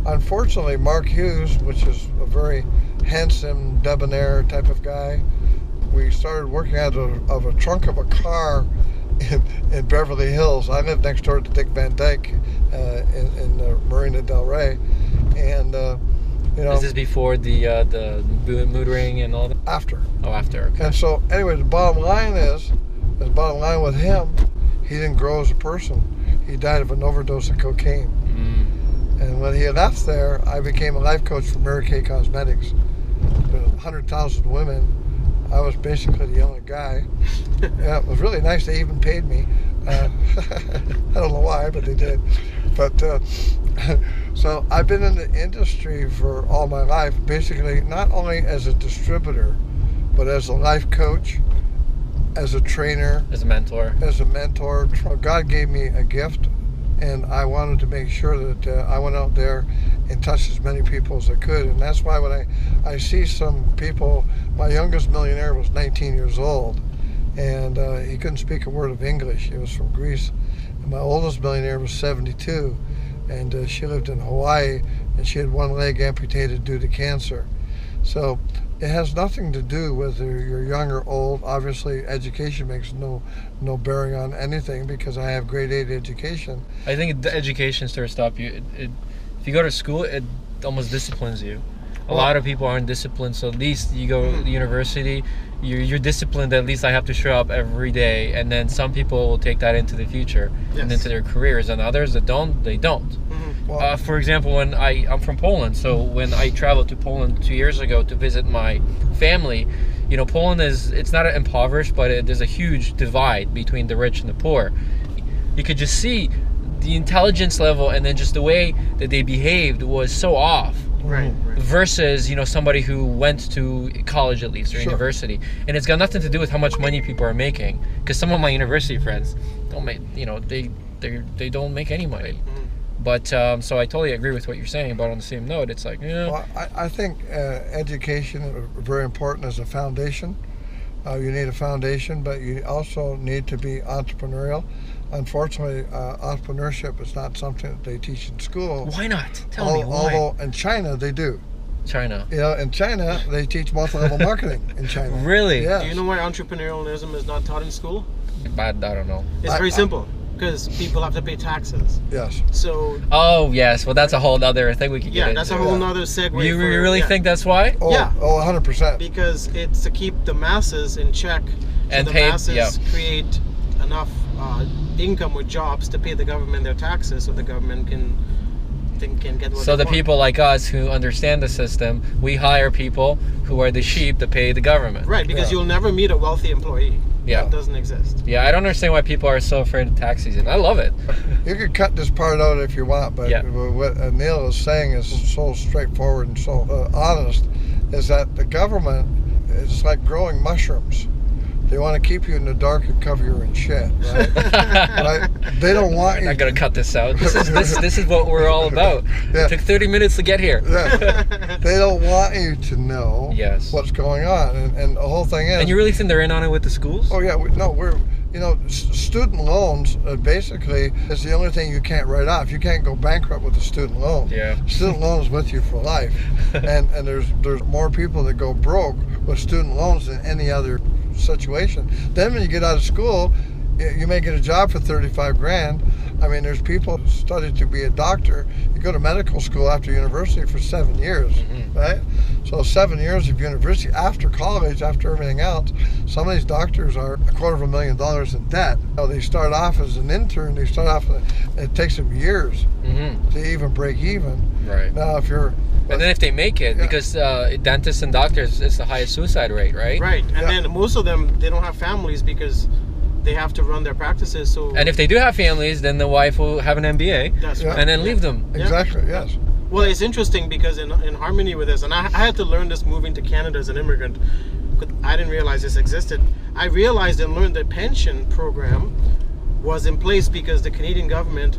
Unfortunately, Mark Hughes, which is a very handsome, debonair type of guy. We started working out of a trunk of a car in Beverly Hills. I lived next door to Dick Van Dyke in Marina Del Rey, and Is this before the mood ring and all that? after. Oh, after. Okay. And so, anyway, the bottom line with him, he didn't grow as a person. He died of an overdose of cocaine. And when he left there, I became a life coach for Mary Kay Cosmetics. With 100,000 women. I was basically the only guy. Yeah, it was really nice. They even paid me. I don't know why, but they did. But so I've been in the industry for all my life, basically not only as a distributor, but as a life coach, as a trainer, As a mentor. as a mentor. God gave me a gift, and I wanted to make sure that I went out there and touched as many people as I could. And that's why when I see some people, my youngest millionaire was 19 years old, and he couldn't speak a word of English. He was from Greece. And my oldest millionaire was 72, and she lived in Hawaii, and she had one leg amputated due to cancer. So it has nothing to do whether you're young or old. Obviously, education makes no bearing on anything, because I have grade 8 education. I think the education starts to stop you. If you go to school, it almost disciplines you. A lot of people aren't disciplined, so at least you go to university, you're disciplined. At least I have to show up every day, and then some people will take that into the future and into their careers, and others that don't, they don't. Well, For example, when I'm from Poland, so when I traveled to Poland 2 years ago to visit my family, Poland it's not impoverished, but there's a huge divide between the rich and the poor. You could just see the intelligence level, and then just the way that they behaved was so off. Right. Versus somebody who went to college at least, or university, and it's got nothing to do with how much money people are making, because some of my university friends don't make they don't make any money. But so I totally agree with what you're saying, but on the same note, it's like well, I think education is very important as a foundation. You need a foundation, but you also need to be entrepreneurial. Unfortunately, entrepreneurship is not something that they teach in school. Why not? Tell me why. Although in China they do. China. In China they teach multi-level marketing in China. Really? Yes. Do you know why entrepreneurialism is not taught in school? I don't know. It's very simple. Because people have to pay taxes. Yes. So. Oh yes. Well, that's a whole other thing we could get into. That's a whole nother segue. You really think that's why? Oh, yeah. Oh, 100%. Because it's to keep the masses in check, so and the pay, masses create enough income with jobs to pay the government their taxes, so the government can get what So they the want. people like us who understand the system, we hire people who are the sheep to pay the government. Right, because you'll never meet a wealthy employee. Yeah. That doesn't exist. Yeah, I don't understand why people are so afraid of tax season. I love it. You can cut this part out if you want, but what Anil is saying is so straightforward and so honest, is that the government is like growing mushrooms. They want to keep you in the dark and cover you in shit, right? Right? They don't want you. I'm not gonna cut this out. This is what we're all about. Yeah. It took 30 minutes to get here. Yeah. They don't want you to know what's going on, and the whole thing is. And you really think they're in on it with the schools? Oh yeah, we're student loans basically is the only thing you can't write off. You can't go bankrupt with a student loan. Yeah. Student loan is with you for life, and there's more people that go broke with student loans than any other situation. Then when you get out of school, you may get a job for 35 grand. I mean, there's people who study to be a doctor. You go to medical school after university for 7 years, right? So 7 years of university after college, after everything else. Some of these doctors are $250,000 in debt. They start off as an intern. It takes them years to even break even. Right. Now, if you're and then if they make it, because dentists and doctors, it's the highest suicide rate, right? Right, and then most of them, they don't have families because they have to run their practices. So. And if they do have families, then the wife will have an MBA. That's right. And then leave them. Exactly. Yes. Well, it's interesting because in harmony with this, and I had to learn this moving to Canada as an immigrant. I didn't realize this existed. I realized and learned that pension program was in place because the Canadian government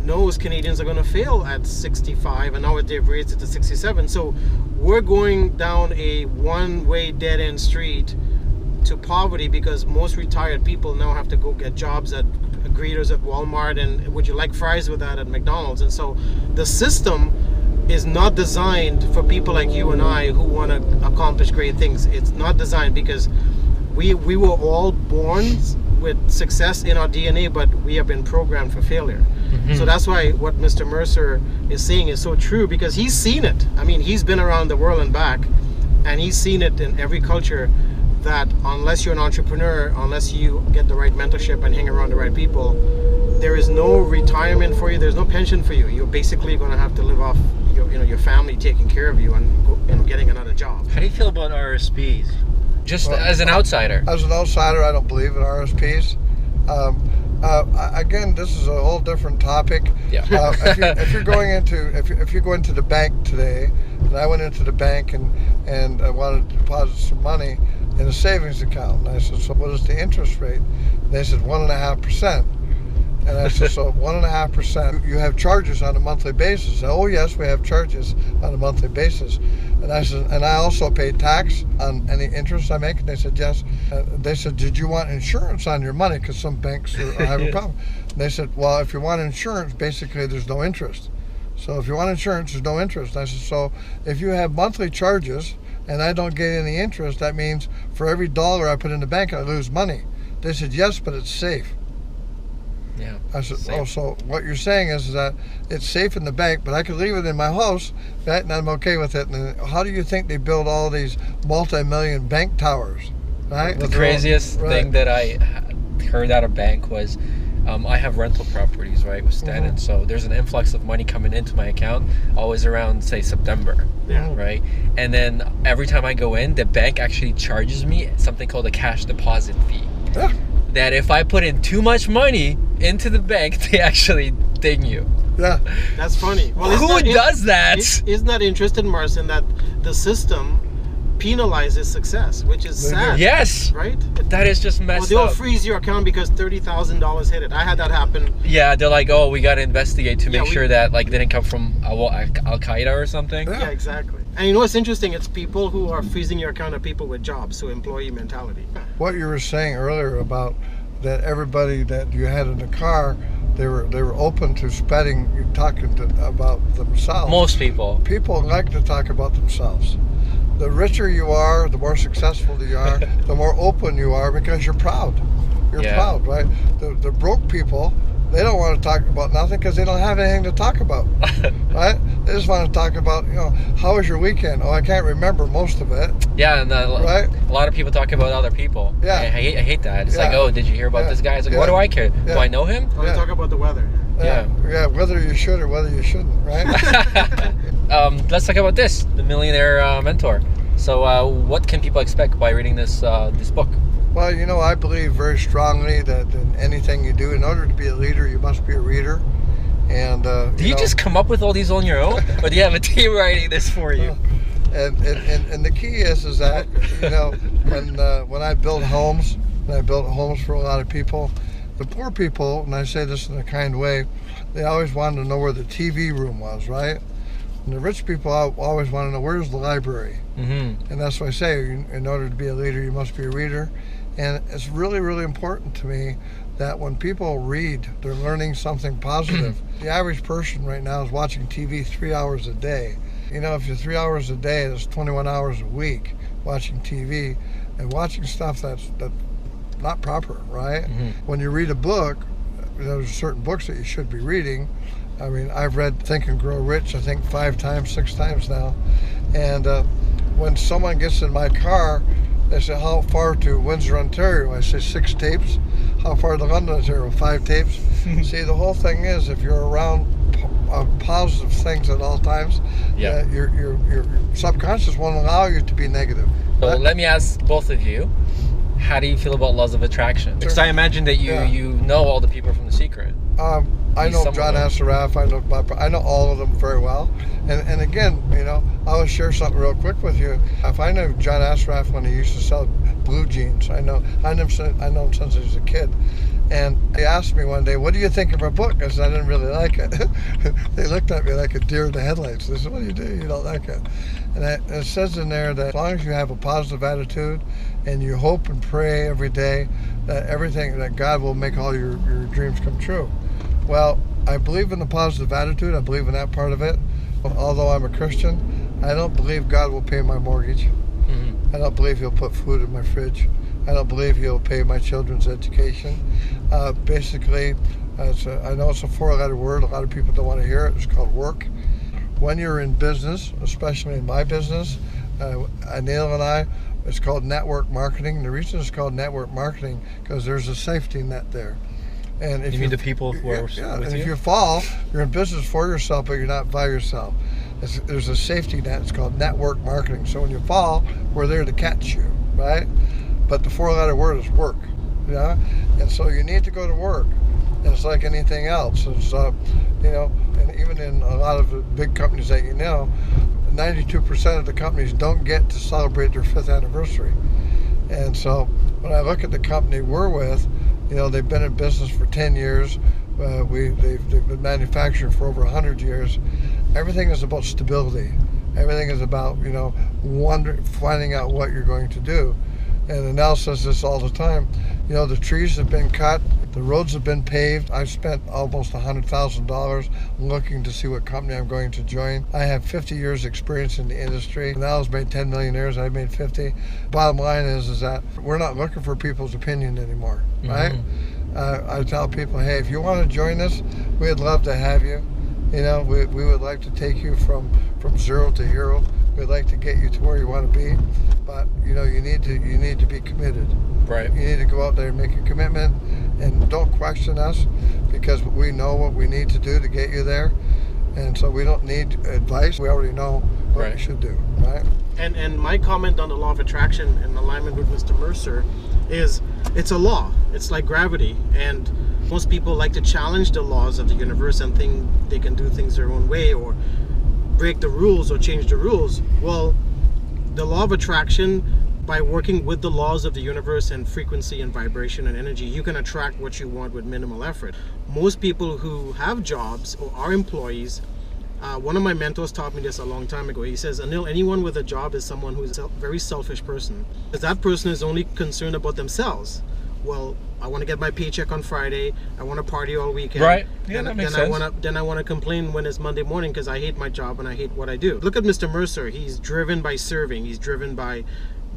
knows Canadians are going to fail at 65, and now they've raised it to 67. So we're going down a one-way dead-end street to poverty because most retired people now have to go get jobs at greeters at Walmart, and would you like fries with that at McDonald's? And so the system is not designed for people like you and I who want to accomplish great things. It's not designed because we were all born with success in our DNA, but we have been programmed for failure. So that's why what Mr. Mercer is saying is so true, because he's seen it. I mean, he's been around the world and back, and he's seen it in every culture, that unless you're an entrepreneur, unless you get the right mentorship and hang around the right people, there is no retirement for you, there's no pension for you. You're basically going to have to live off your family taking care of you and getting another job. How do you feel about RSPs? Just as an outsider. As an outsider, I don't believe in RSPs. Again, this is a whole different topic. Yeah. If you're going into the bank today, and I went into the bank and I wanted to deposit some money in a savings account, and I said, so what is the interest rate? And they said 1.5%. And I said, so 1.5%, you have charges on a monthly basis. And, oh yes, we have charges on a monthly basis. And I said, and I also pay tax on any interest I make. And they said, yes. They said, did you want insurance on your money? Because some banks are having a problem. And they said, well, if you want insurance, basically there's no interest. So if you want insurance, there's no interest. And I said, so if you have monthly charges and I don't get any interest, that means for every dollar I put in the bank, I lose money. They said, yes, but it's safe. Yeah. I said, safe. oh, so what you're saying is that it's safe in the bank, but I could leave it in my house, right, and I'm okay with it. And how do you think they build all these multi-million bank towers, right? The craziest thing that I heard out of bank was, I have rental properties, right, with tenants. So there's an influx of money coming into my account, always around, say, September. Yeah. Right? And then every time I go in, the bank actually charges me something called a cash deposit fee. Yeah. That if I put in too much money into the bank, they actually ding you. Yeah. That's funny. Well, Who does that? Isn't that interesting, Marcin, that the system penalizes success, which is sad. Yes. Right? That is just messed They'll up. freeze your account because $30,000 hit it. I had that happen. Yeah, they're like, oh, we got to investigate to make we- sure that like didn't come from Al-Qaeda or something. Yeah, exactly. And you know what's interesting? It's people who are freezing your account are people with jobs, so employee mentality. What you were saying earlier about that everybody that you had in the car, they were open to talking about themselves. Most people. People like to talk about themselves. The richer you are, the more successful you are, the more open you are, because you're proud. You're proud, right? The broke people, they don't want to talk about nothing because they don't have anything to talk about, right? They just want to talk about, how was your weekend? Oh, I can't remember most of it. Yeah, and Right? a lot of people talk about other people. Yeah. I hate that. It's Yeah. like, oh, did you hear about Yeah. this guy? It's like, Yeah. what do I care? Yeah. Do I know him? Or talk about the weather. Yeah, whether you should or whether you shouldn't, right? Let's talk about this, the Millionaire Mentor. So, what can people expect by reading this book? Well, I believe very strongly that in anything you do, in order to be a leader, you must be a reader. And Do you just come up with all these on your own, or do you have a team writing this for you? And the key is that when I build homes, and I built homes for a lot of people, the poor people, and I say this in a kind way, they always wanted to know where the TV room was, right? And the rich people always want to know, where's the library? Mm-hmm. And that's why I say, in order to be a leader, you must be a reader. And it's really, really important to me that when people read, they're learning something positive. The average person right now is watching TV 3 hours a day. If you're 3 hours a day, that's 21 hours a week watching TV and watching stuff that's not proper, right? Mm-hmm. When you read a book, there's certain books that you should be reading. I mean, I've read Think and Grow Rich, I think 5 times, 6 times now. And when someone gets in my car, they say, how far to Windsor, Ontario? I say 6 tapes. How far to London, Ontario? 5 tapes. See, the whole thing is, if you're around positive things at all times, your subconscious won't allow you to be negative. So let me ask both of you, how do you feel about laws of attraction? Because I imagine that you know all the people from The Secret. I know John Assaraf, I know all of them very well. And again, I'll share something real quick with you. If I knew John Assaraf when he used to sell blue jeans, I know him since he was a kid. And he asked me one day, what do you think of our book? I said, I didn't really like it. They looked at me like a deer in the headlights. They said, what do? You don't like it? And it says in there that as long as you have a positive attitude and you hope and pray every day, that God will make all your dreams come true. Well, I believe in the positive attitude. I believe in that part of it. Although I'm a Christian, I don't believe God will pay my mortgage. I don't believe He'll put food in my fridge. I don't believe He'll pay my children's education. Basically, I know it's a four-letter word. A lot of people don't want to hear it. It's called work. When you're in business, especially in my business, Anil and I, it's called network marketing. The reason it's called network marketing because there's a safety net there. And if You mean the people who are with and you? if you fall, you're in business for yourself, but you're not by yourself. There's a safety net. It's called network marketing. So when you fall, we're there to catch you, right? But the four-letter word is work, yeah. And so you need to go to work. And it's like anything else. It's and even in a lot of the big companies that 92% of the companies don't get to celebrate their 5th anniversary. And so when I look at the company we're with, they've been in business for 10 years. They've been manufacturing for over 100 years. Everything is about stability. Everything is about, finding out what you're going to do. And Anil says this all the time. The trees have been cut. The roads have been paved. I've spent almost $100,000 looking to see what company I'm going to join. I have 50 years experience in the industry. Anil's made 10 millionaires. I've made 50. Bottom line is that we're not looking for people's opinion anymore, right? I tell people, hey, if you want to join us, we'd love to have you. We would like to take you from zero to hero. We'd like to get you to where you want to be, but you need to be committed. Right. You need to go out there and make a commitment, and don't question us because we know what we need to do to get you there, and so we don't need advice. We already know what we should do, right? And my comment on the law of attraction in alignment with Mr. Mercer is it's a law. It's like gravity, and most people like to challenge the laws of the universe and think they can do things their own way or break the rules or change the rules. Well, the law of attraction, by working with the laws of the universe and frequency and vibration and energy, you can attract what you want with minimal effort. Most people who have jobs or are employees, one of my mentors taught me this a long time ago. He says, Anil, anyone with a job is someone who's a very selfish person, because that person is only concerned about themselves. Well, I want to get my paycheck on Friday. I want to party all weekend. Right. Yeah, that makes sense. I want to complain when it's Monday morning because I hate my job and I hate what I do. Look at Mr. Mercer. He's driven by serving. He's driven by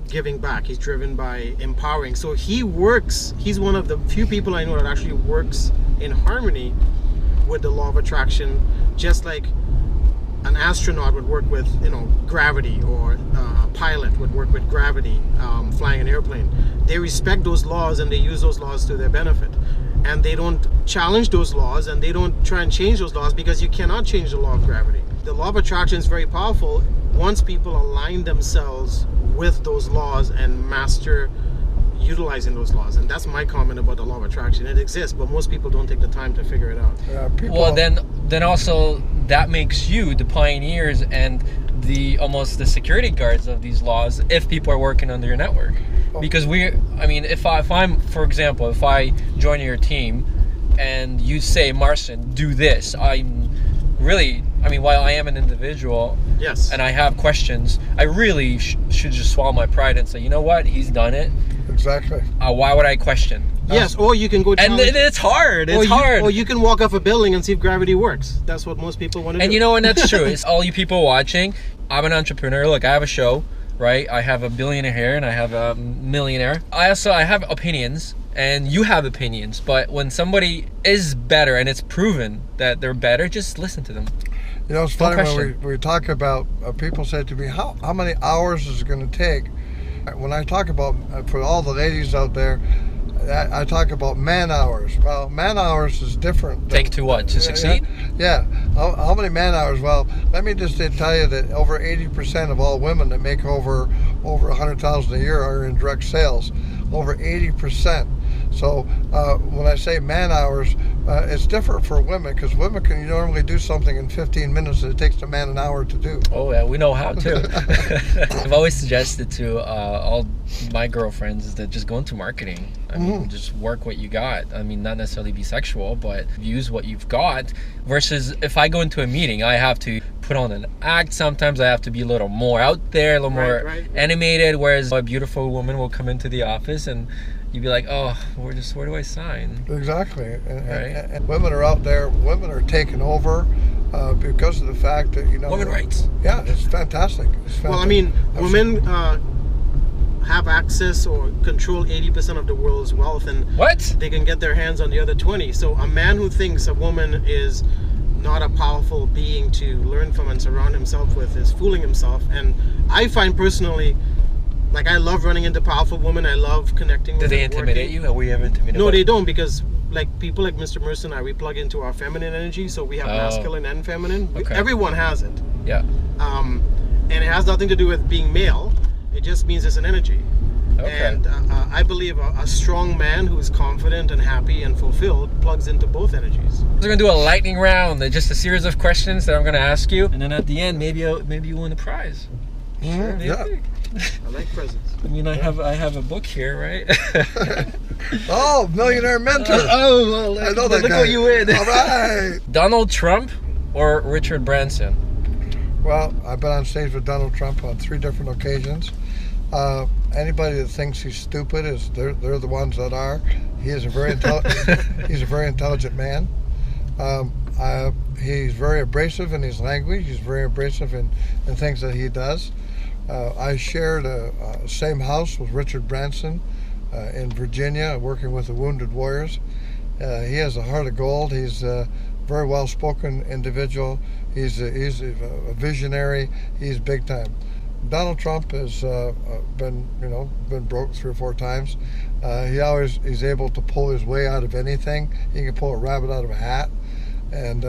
giving back. He's driven by empowering. So he works. He's one of the few people I know that actually works in harmony with the law of attraction, just like an astronaut would work with, gravity, or a pilot would work with gravity, flying an airplane. They respect those laws and they use those laws to their benefit. And they don't challenge those laws and they don't try and change those laws because you cannot change the law of gravity. The law of attraction is very powerful once people align themselves with those laws and master utilizing those laws. And that's my comment about the law of attraction. It exists, but most people don't take the time to figure it out. Well, then also that makes you the pioneers and almost the security guards of these laws if people are working under your network. Because if I'm, for example, if I join your team and you say, Marcin, do this, while I am an individual, yes, and I have questions, I really should just swallow my pride and say, you know what, he's done it. Exactly. Why would I question? Yes, or you can go challenge. And it's hard. It's hard. Or you can walk off a building and see if gravity works. That's what most people want to do. And that's true. It's all you people watching. I'm an entrepreneur. Look, I have a show, right? I have a billionaire here and I have a millionaire. I have opinions and you have opinions. But when somebody is better and it's proven that they're better, just listen to them. It's funny when we talk about, people say to me, how many hours is it going to take? When I talk about, for all the ladies out there, I talk about man hours. Well, man hours is different. Take to what? To succeed? Yeah. How many man hours? Well, let me just tell you that over 80% of all women that make over $100,000 a year are in direct sales. Over 80%. So when I say man hours, it's different for women because women can normally do something in 15 minutes that it takes a man an hour to do. Oh yeah, we know how to. I've always suggested to all my girlfriends is that just go into marketing. I mean, just work what you got. I mean, not necessarily be sexual, but use what you've got. Versus if I go into a meeting, I have to put on an act. Sometimes I have to be a little more out there, a little more animated. Whereas a beautiful woman will come into the office and you'd be like, oh, where do I sign? Exactly. Right. And women are out there. Women are taking over because of the fact that Women rights. Yeah, it's fantastic. Well, I mean, women have access or control 80% of the world's wealth, and What? they can get their hands on the other 20. So a man who thinks a woman is not a powerful being to learn from and surround himself with is fooling himself. And I find personally, like, I love running into powerful women. I love connecting with Do they them, intimidate working. you? Are we ever intimidated? No, they don't, because like people like Mr. Mercer and I, we plug into our feminine energy, so we have masculine and feminine. Okay. Everyone has it. Yeah. And it has nothing to do with being male. It just means it's an energy. Okay. And I believe a strong man who's confident and happy and fulfilled plugs into both energies. We're gonna do a lightning round, just a series of questions that I'm gonna ask you, and then at the end, maybe you win a prize. Sure, Maybe. yeah. I like presents. I mean, I have a book here, right? Oh, Millionaire Mentor. Oh, well, I know that look guy. what you win. All right. Donald Trump or Richard Branson? Well, I've been on stage with Donald Trump on 3 different occasions. Anybody that thinks he's stupid they're the ones that are. He is a very he's a very intelligent man. He's very abrasive in his language. He's very abrasive in things that he does. I shared a same house with Richard Branson in Virginia, working with the Wounded Warriors. He has a heart of gold. He's a very well-spoken individual. He's a visionary. He's big time. Donald Trump has been broke 3 or 4 times. He's able to pull his way out of anything. He can pull a rabbit out of a hat. And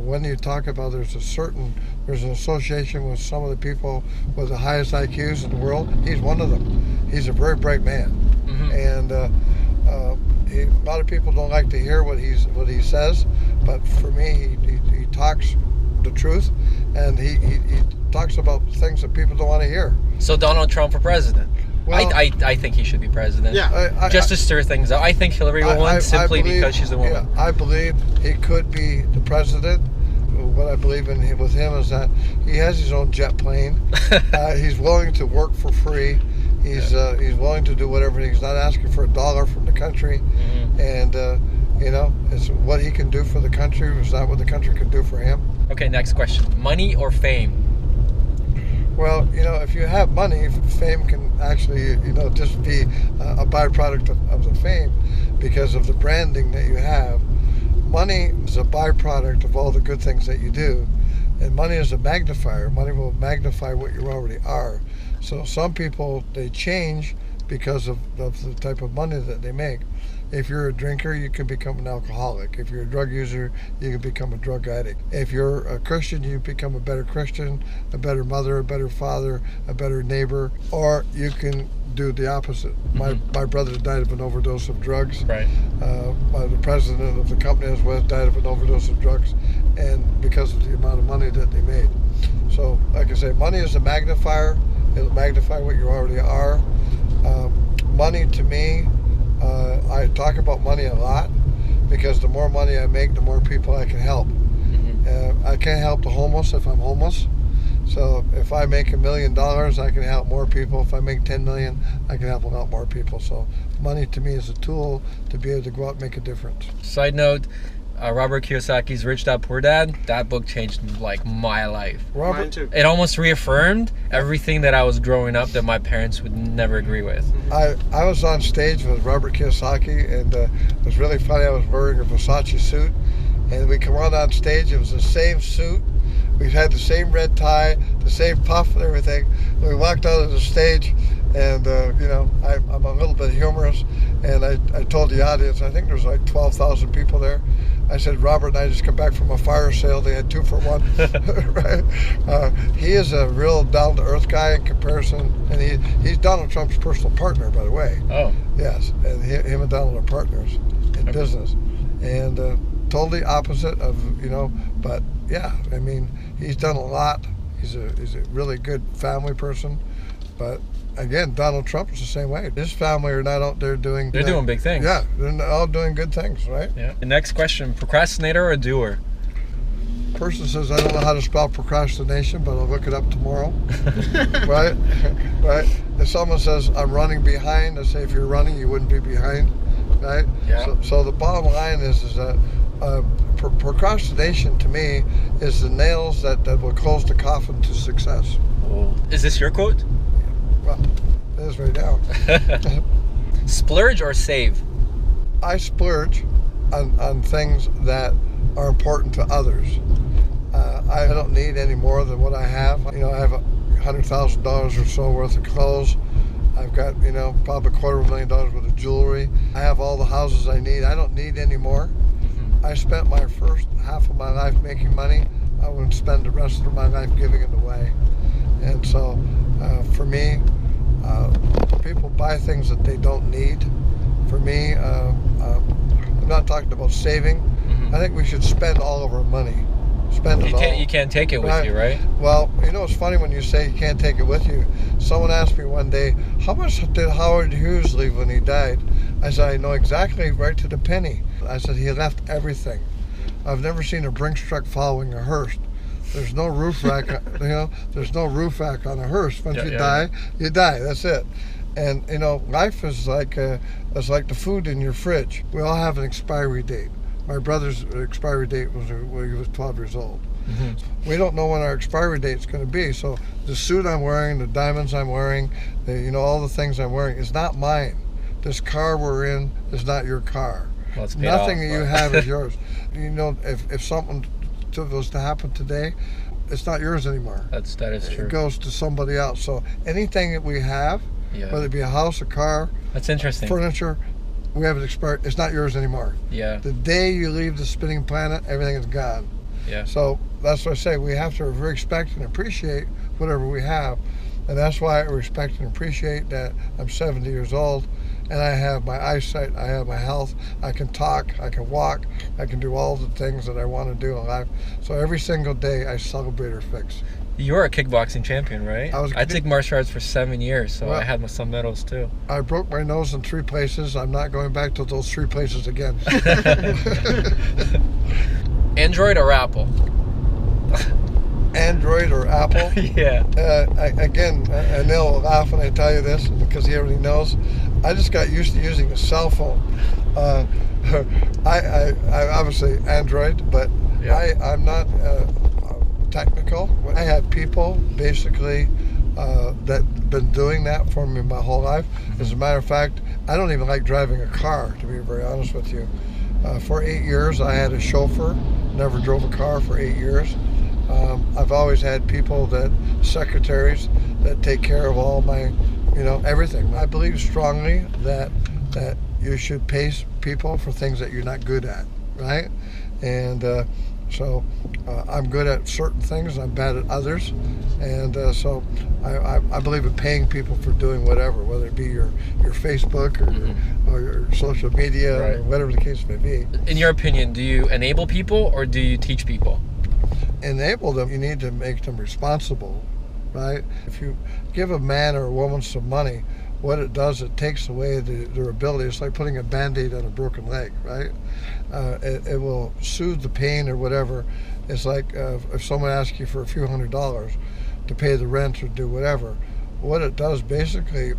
when you talk about there's an association with some of the people with the highest IQs in the world, he's one of them. He's a very bright man. Mm-hmm. And a lot of people don't like to hear what he says, but for me, he talks the truth, and he talks about things that people don't want to hear. So Donald Trump for president? Well, I think he should be president. Yeah. Just to stir things up. I think Hillary will win simply because she's a woman. Yeah, I believe he could be the president. What I believe with him is that he has his own jet plane. He's willing to work for free. He's willing to do whatever. He's not asking for $1 from the country. Mm-hmm. And it's what he can do for the country is not what the country can do for him. Okay, next question. Money or fame? Well, if you have money, fame can actually, just be a byproduct of the fame because of the branding that you have. Money is a byproduct of all the good things that you do, and money is a magnifier. Money will magnify what you already are. So some people, they change because of the type of money that they make. If you're a drinker, you can become an alcoholic. If you're a drug user, you can become a drug addict. If you're a Christian, you become a better Christian, a better mother, a better father, a better neighbor, or you can do the opposite. Mm-hmm. My brother died of an overdose of drugs. Right. The president of the company I was with died of an overdose of drugs, and because of the amount of money that they made. So, like I say, money is a magnifier. It'll magnify what you already are. Money to me, I talk about money a lot because the more money I make, the more people I can help. Mm-hmm. I can't help the homeless if I'm homeless. So if I make $1 million, I can help more people. If I make 10 million, I can help a lot more people. So money to me is a tool to be able to go out and make a difference. Side note, Robert Kiyosaki's Rich Dad Poor Dad, that book changed my life. Mine too. It almost reaffirmed everything that I was growing up that my parents would never agree with. I was on stage with Robert Kiyosaki, and it was really funny. I was wearing a Versace suit, and we come on stage. It was the same suit. We had the same red tie, the same puff and everything. We walked out of the stage, and I'm a little bit humorous, and I told the audience, I think there was like 12,000 people there. I said, Robert and I just come back from a fire sale. They had 2 for $1. Right? He is a real down-to-earth guy in comparison, and he's Donald Trump's personal partner, by the way. Oh. Yes, and him and Donald are partners in business, and totally opposite of But yeah, I mean, he's done a lot. He's a really good family person, but. Again, Donald Trump is the same way. His family are not out there doing... They're doing big things. Yeah, they're all doing good things, right? Yeah. The next question, procrastinator or doer? person says, I don't know how to spell procrastination, but I'll look it up tomorrow. Right? Right? If someone says, I'm running behind, I say, if you're running, you wouldn't be behind. Right? Yeah. So the bottom line is that procrastination to me is the nails that will close the coffin to success. Oh. Is this your quote? Well, it is right now. Splurge or save? I splurge on things that are important to others. I don't need any more than what I have. You know, I have $100,000 or so worth of clothes. I've got, you know, probably $250,000 worth of jewelry. I have all the houses I need. I don't need any more. I spent my first half of my life making money. I would spend the rest of my life giving it away. And so, for me, people buy things that they don't need. For me, I'm not talking about saving. I think we should spend all of our money. Spend it all. You can't take it with you, right? Well, you know, it's funny when you say you can't take it with you. Someone asked me one day, how much did Howard Hughes leave when he died? I said, I know exactly, right to the penny. I said, he left everything. I've never seen a Brinks truck following a hearse. There's no roof rack, you know, there's no roof rack on a hearse. Once you die, you die. That's it. And, you know, life is like the food in your fridge. We all have an expiry date. My brother's expiry date was when he was 12 years old. We don't know when our expiry date's going to be. So the suit I'm wearing, the diamonds I'm wearing, you know, all the things I'm wearing is not mine. This car we're in is not your car. Well, nothing that you have is yours. You know, if something was to happen today, it's not yours anymore. That is true. It goes to somebody else. So anything that we have, whether it be a house, a car, that's interesting, furniture, we have it expired. It's not yours anymore. Yeah. The day you leave the spinning planet, everything is gone. Yeah. So that's what I say. We have to respect and appreciate whatever we have, and that's why I respect and appreciate that I'm 70 years old, and I have my eyesight, I have my health, I can talk, I can walk, I can do all the things that I want to do in life. So every single day I celebrate or fix. You're a kickboxing champion, right? I took martial arts for 7 years, so I had some medals too. I broke my nose in 3 places. I'm not going back to those 3 places again. Android or Apple? Android or Apple? Yeah. Again, Anil will laugh when I tell you this because he already knows. I just got used to using a cell phone. I obviously Android, but I'm not technical. I had people basically that been doing that for me my whole life. As a matter of fact, I don't even like driving a car, to be very honest with you. For 8 years, I had a chauffeur. Never drove a car for 8 years. I've always had people secretaries that take care of all my, you know, everything. I believe strongly that you should pay people for things that you're not good at, right? And so I'm good at certain things, I'm bad at others, and so I believe in paying people for doing whatever, whether it be your Facebook or your social media or whatever the case may be. In your opinion, do you enable people or do you teach people? Enable them. You need to make them responsible, right? If you give a man or a woman some money, what it does, it takes away their ability. It's like putting a Band-Aid on a broken leg, right? It will soothe the pain or whatever. It's like if someone asks you for a few $100s to pay the rent or do whatever, what it does basically,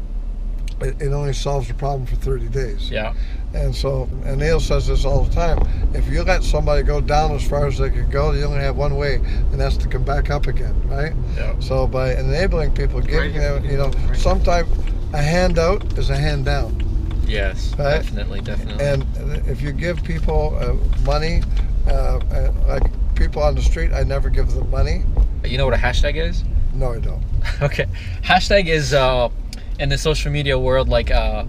it only solves the problem for 30 days. Yeah. And so, and Neil says this all the time, if you let somebody go down as far as they can go, you only have one way, and that's to come back up again, right? Yeah. So by enabling people, giving them, you know, sometimes a handout is a hand down. Yes, right? Definitely. And if you give people money, like people on the street, I never give them money. You know what a hashtag is? No, I don't. Okay. Hashtag is, in the social media world, like a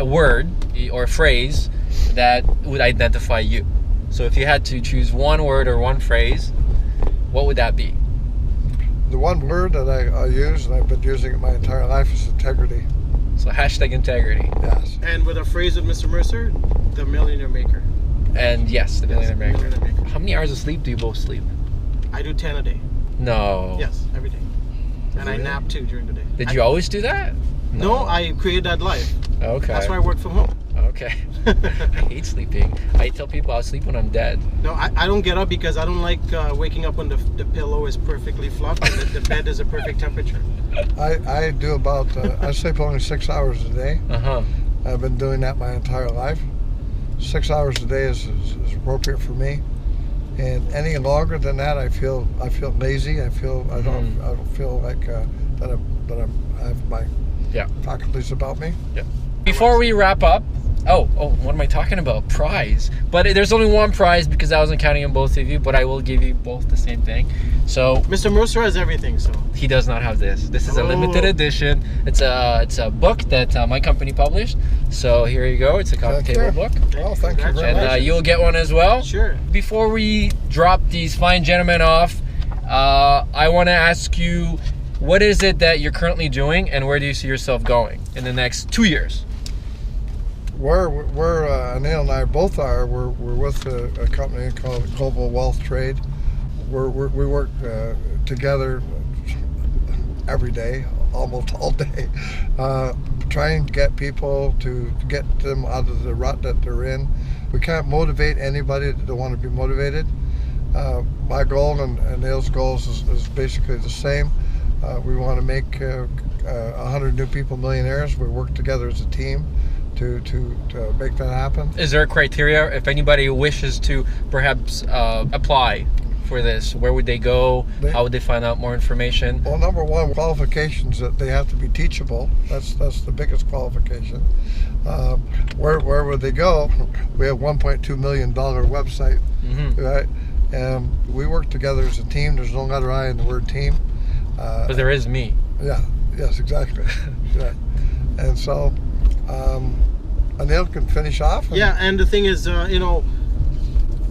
word or a phrase that would identify you. So if you had to choose one word or one phrase, what would that be? The one word that I use, and I've been using it my entire life, is integrity. So hashtag integrity. Yes. And with a phrase of Mr. Mercer, the millionaire maker. And yes, the millionaire maker. Millionaire maker. How many hours of sleep do you both sleep? I do 10 a day. No. Yes, every day. And I nap too during the day. Did you always do that? No, I created that life. Okay. That's why I work from home. Okay. I hate sleeping. I tell people I'll sleep when I'm dead. No, I don't get up because I don't like waking up when the pillow is perfectly fluffed and the bed is a perfect temperature. I do about, I sleep only 6 hours a day. I've been doing that my entire life. 6 hours a day is appropriate for me. And any longer than that, I feel lazy. I don't feel like that I have my faculties about me. Yeah. Before we wrap up, what am I talking about? Prize. But there's only one prize because I wasn't counting on both of you, but I will give you both the same thing. So Mr. Mercer has everything, so he does not have this. This is a limited edition. It's a book that my company published. So here you go. It's a coffee table book. Well, thank you very much. And you'll get one as well. Sure. Before we drop these fine gentlemen off, I want to ask you, what is it that you're currently doing, and where do you see yourself going in the next 2 years? We're Anil and I both are. We're with a company called Global Wealth Trade. We work together every day, almost all day, trying to get people to get them out of the rut that they're in. We can't motivate anybody that don't want to be motivated. My goal and Anil's goals is basically the same. We want to make 100 new people millionaires. We work together as a team to make that happen. Is there a criteria if anybody wishes to perhaps apply for this? Where would they go? How would they find out more information? Well, number one, qualifications that they have to be teachable. That's the biggest qualification. Where would they go? We have $1.2 million website, right? And we work together as a team. There's no letter I in the word team. But there is me. Yeah. Yes. Exactly. Yeah. And so Anil can finish off. Yeah, and the thing is,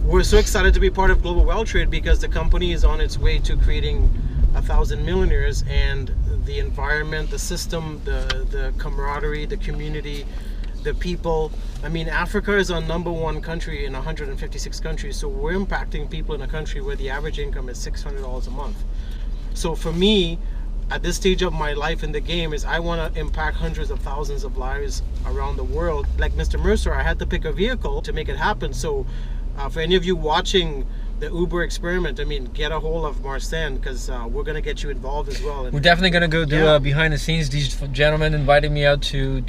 we're so excited to be part of Global Wealth Trade because the company is on its way to creating 1,000 millionaires, and the environment, the system, the camaraderie, the community, the people. I mean, Africa is our #1 country in 156 countries, so we're impacting people in a country where the average income is $600 a month. So for me, at this stage of my life in the game, is I want to impact hundreds of thousands of lives around the world. Like Mr. Mercer, I had to pick a vehicle to make it happen. So for any of you watching the Uber experiment, I mean, get a hold of Marcin, because we're going to get you involved as well. We're definitely going to go do behind the scenes. These gentlemen invited me out to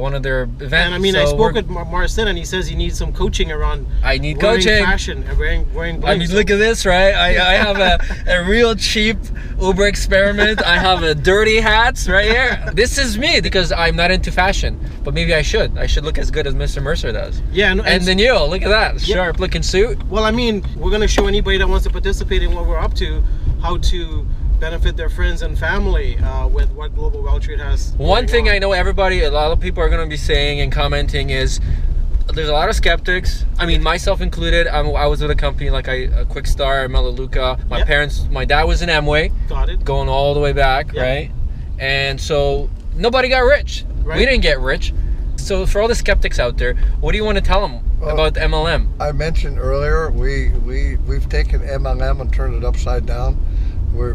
one of their events. And I mean, I spoke with Marcin, and he says he needs some coaching around coaching. Fashion and wearing bling. I mean, look at this, right? I have a real cheap Uber experiment. I have a dirty hats right here. This is me because I'm not into fashion, but maybe I should. I should look as good as Mr. Mercer does. Yeah, and then look at that sharp looking suit. Well, I mean, we're going to show anybody that wants to participate in what we're up to how to benefit their friends and family with what Global Wealth Trade has. One thing I know a lot of people are going to be saying and commenting is there's a lot of skeptics. I mean, myself included. I was with a company like a Quick Star, Melaleuca. My dad was in Amway. Got it. Going all the way back, right? And so nobody got rich. Right. We didn't get rich. So for all the skeptics out there, what do you want to tell them about MLM? I mentioned earlier we've taken MLM and turned it upside down. We're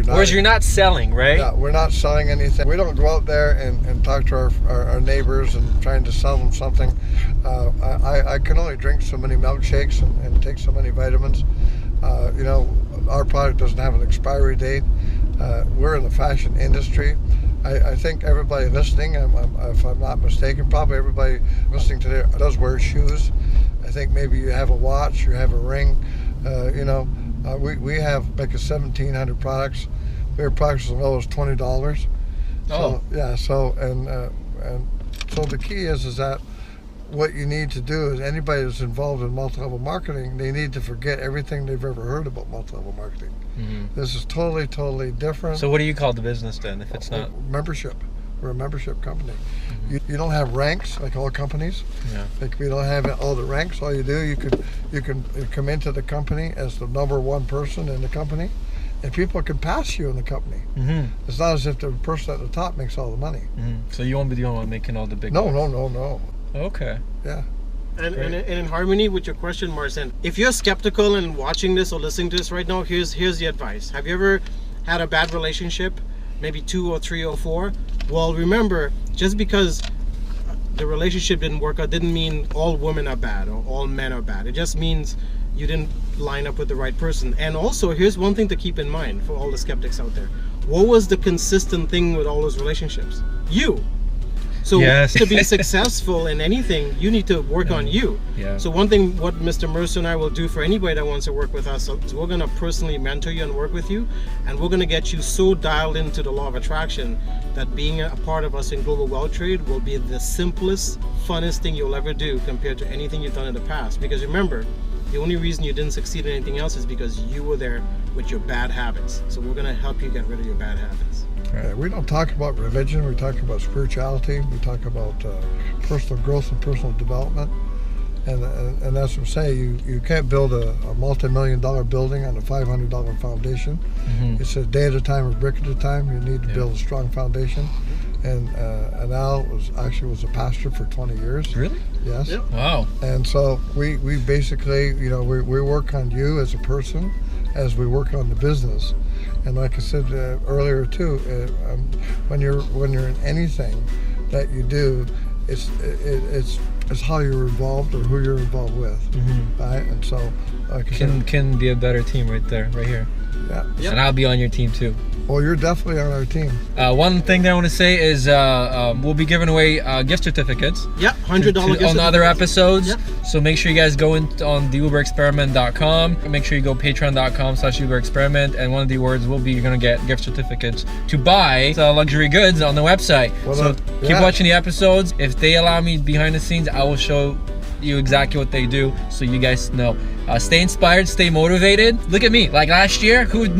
not. Whereas you're not selling, right? Yeah, we're not selling anything. We don't go out there and talk to our neighbors and trying to sell them something. I can only drink so many milkshakes and take so many vitamins. Our product doesn't have an expiry date. We're in the fashion industry. I think everybody listening, if I'm not mistaken, probably everybody listening today does wear shoes. I think maybe you have a watch, you have a ring. We have like 1,700 products. We have products as low as $20. So the key is that what you need to do is anybody that's involved in multi-level marketing, they need to forget everything they've ever heard about multi-level marketing. This is totally different. So what do you call the business then if it's not? Membership. We're a membership company. You don't have ranks like all companies. Yeah. Like we don't have all the ranks. All you do, you can come into the company as the #1 person in the company, and people can pass you in the company. It's not as if the person at the top makes all the money. So you won't be the only one making all the big No. Okay. Yeah. And in harmony with your question, Marcin, if you're skeptical and watching this or listening to this right now, here's the advice. Have you ever had a bad relationship, maybe 2 or 3 or 4? Well, remember, just because the relationship didn't work out didn't mean all women are bad or all men are bad. It just means you didn't line up with the right person. And also, here's one thing to keep in mind for all the skeptics out there. What was the consistent thing with all those relationships? You. So Yes. to be successful in anything, you need to work on you. Yeah. So one thing what Mr. Mercer and I will do for anybody that wants to work with us is we're going to personally mentor you and work with you, and we're going to get you so dialed into the law of attraction that being a part of us in Global Wealth Trade will be the simplest, funnest thing you'll ever do compared to anything you've done in the past. Because remember, the only reason you didn't succeed in anything else is because you were there with your bad habits. So we're going to help you get rid of your bad habits. Yeah, we don't talk about religion. We talk about spirituality. We talk about personal growth and personal development. And that's what I'm saying. You can't build a multi-million-dollar building on a $500 foundation. Mhm. It's a day at a time, a brick at a time. You need to build a strong foundation. And Anil was a pastor for 20 years. Really? Yes. Yep. Wow. And so we basically, we work on you as a person as we work on the business. And like I said earlier too, when you're in anything that you do, it's how you're involved or who you're involved with, right? And so, like I said, Can be a better team right here. yeah. Yep. And I'll be on your team too. Well, you're definitely on our team. One thing that I want to say is we'll be giving away gift certificates. Yep, $100 gift on other certificates. episodes. Yep. So make sure you guys go on theuberexperiment.com. Make sure you go patreon.com/uberexperiment. And one of the awards will be you're going to get gift certificates to buy luxury goods on the website. Well, so keep yeah. watching the episodes. If they allow me behind the scenes, I will show you exactly what they do so you guys know. Stay inspired, stay motivated. Look at me. Like last year, who'd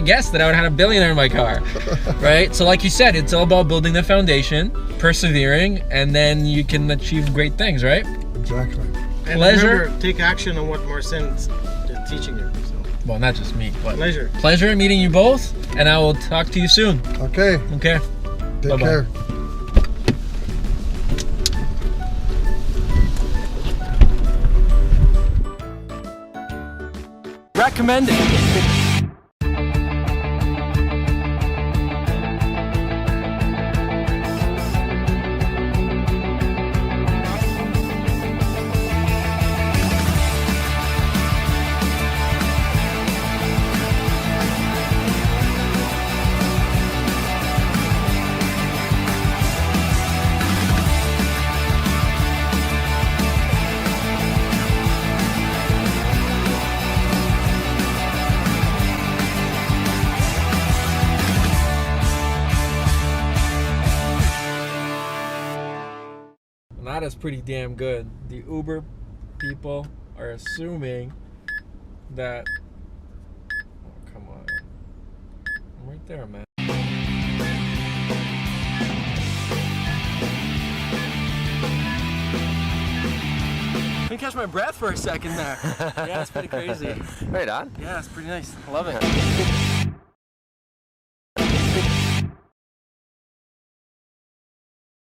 guess that I would have had a billionaire in my car, right? So like you said, it's all about building the foundation, persevering, and then you can achieve great things, right? Exactly. And Pleasure. remember, take action on what Marcin's teaching you. So, Well, not just me, but pleasure. pleasure meeting you both, and I will talk to you soon. Okay. Okay. Take Bye-bye. care. Recommended. That is pretty damn good. The Uber people are assuming that. Oh, come on. I'm right there, man. Couldn't catch my breath for a second there. Yeah, it's pretty crazy. Right on. Yeah, it's pretty nice. I love it.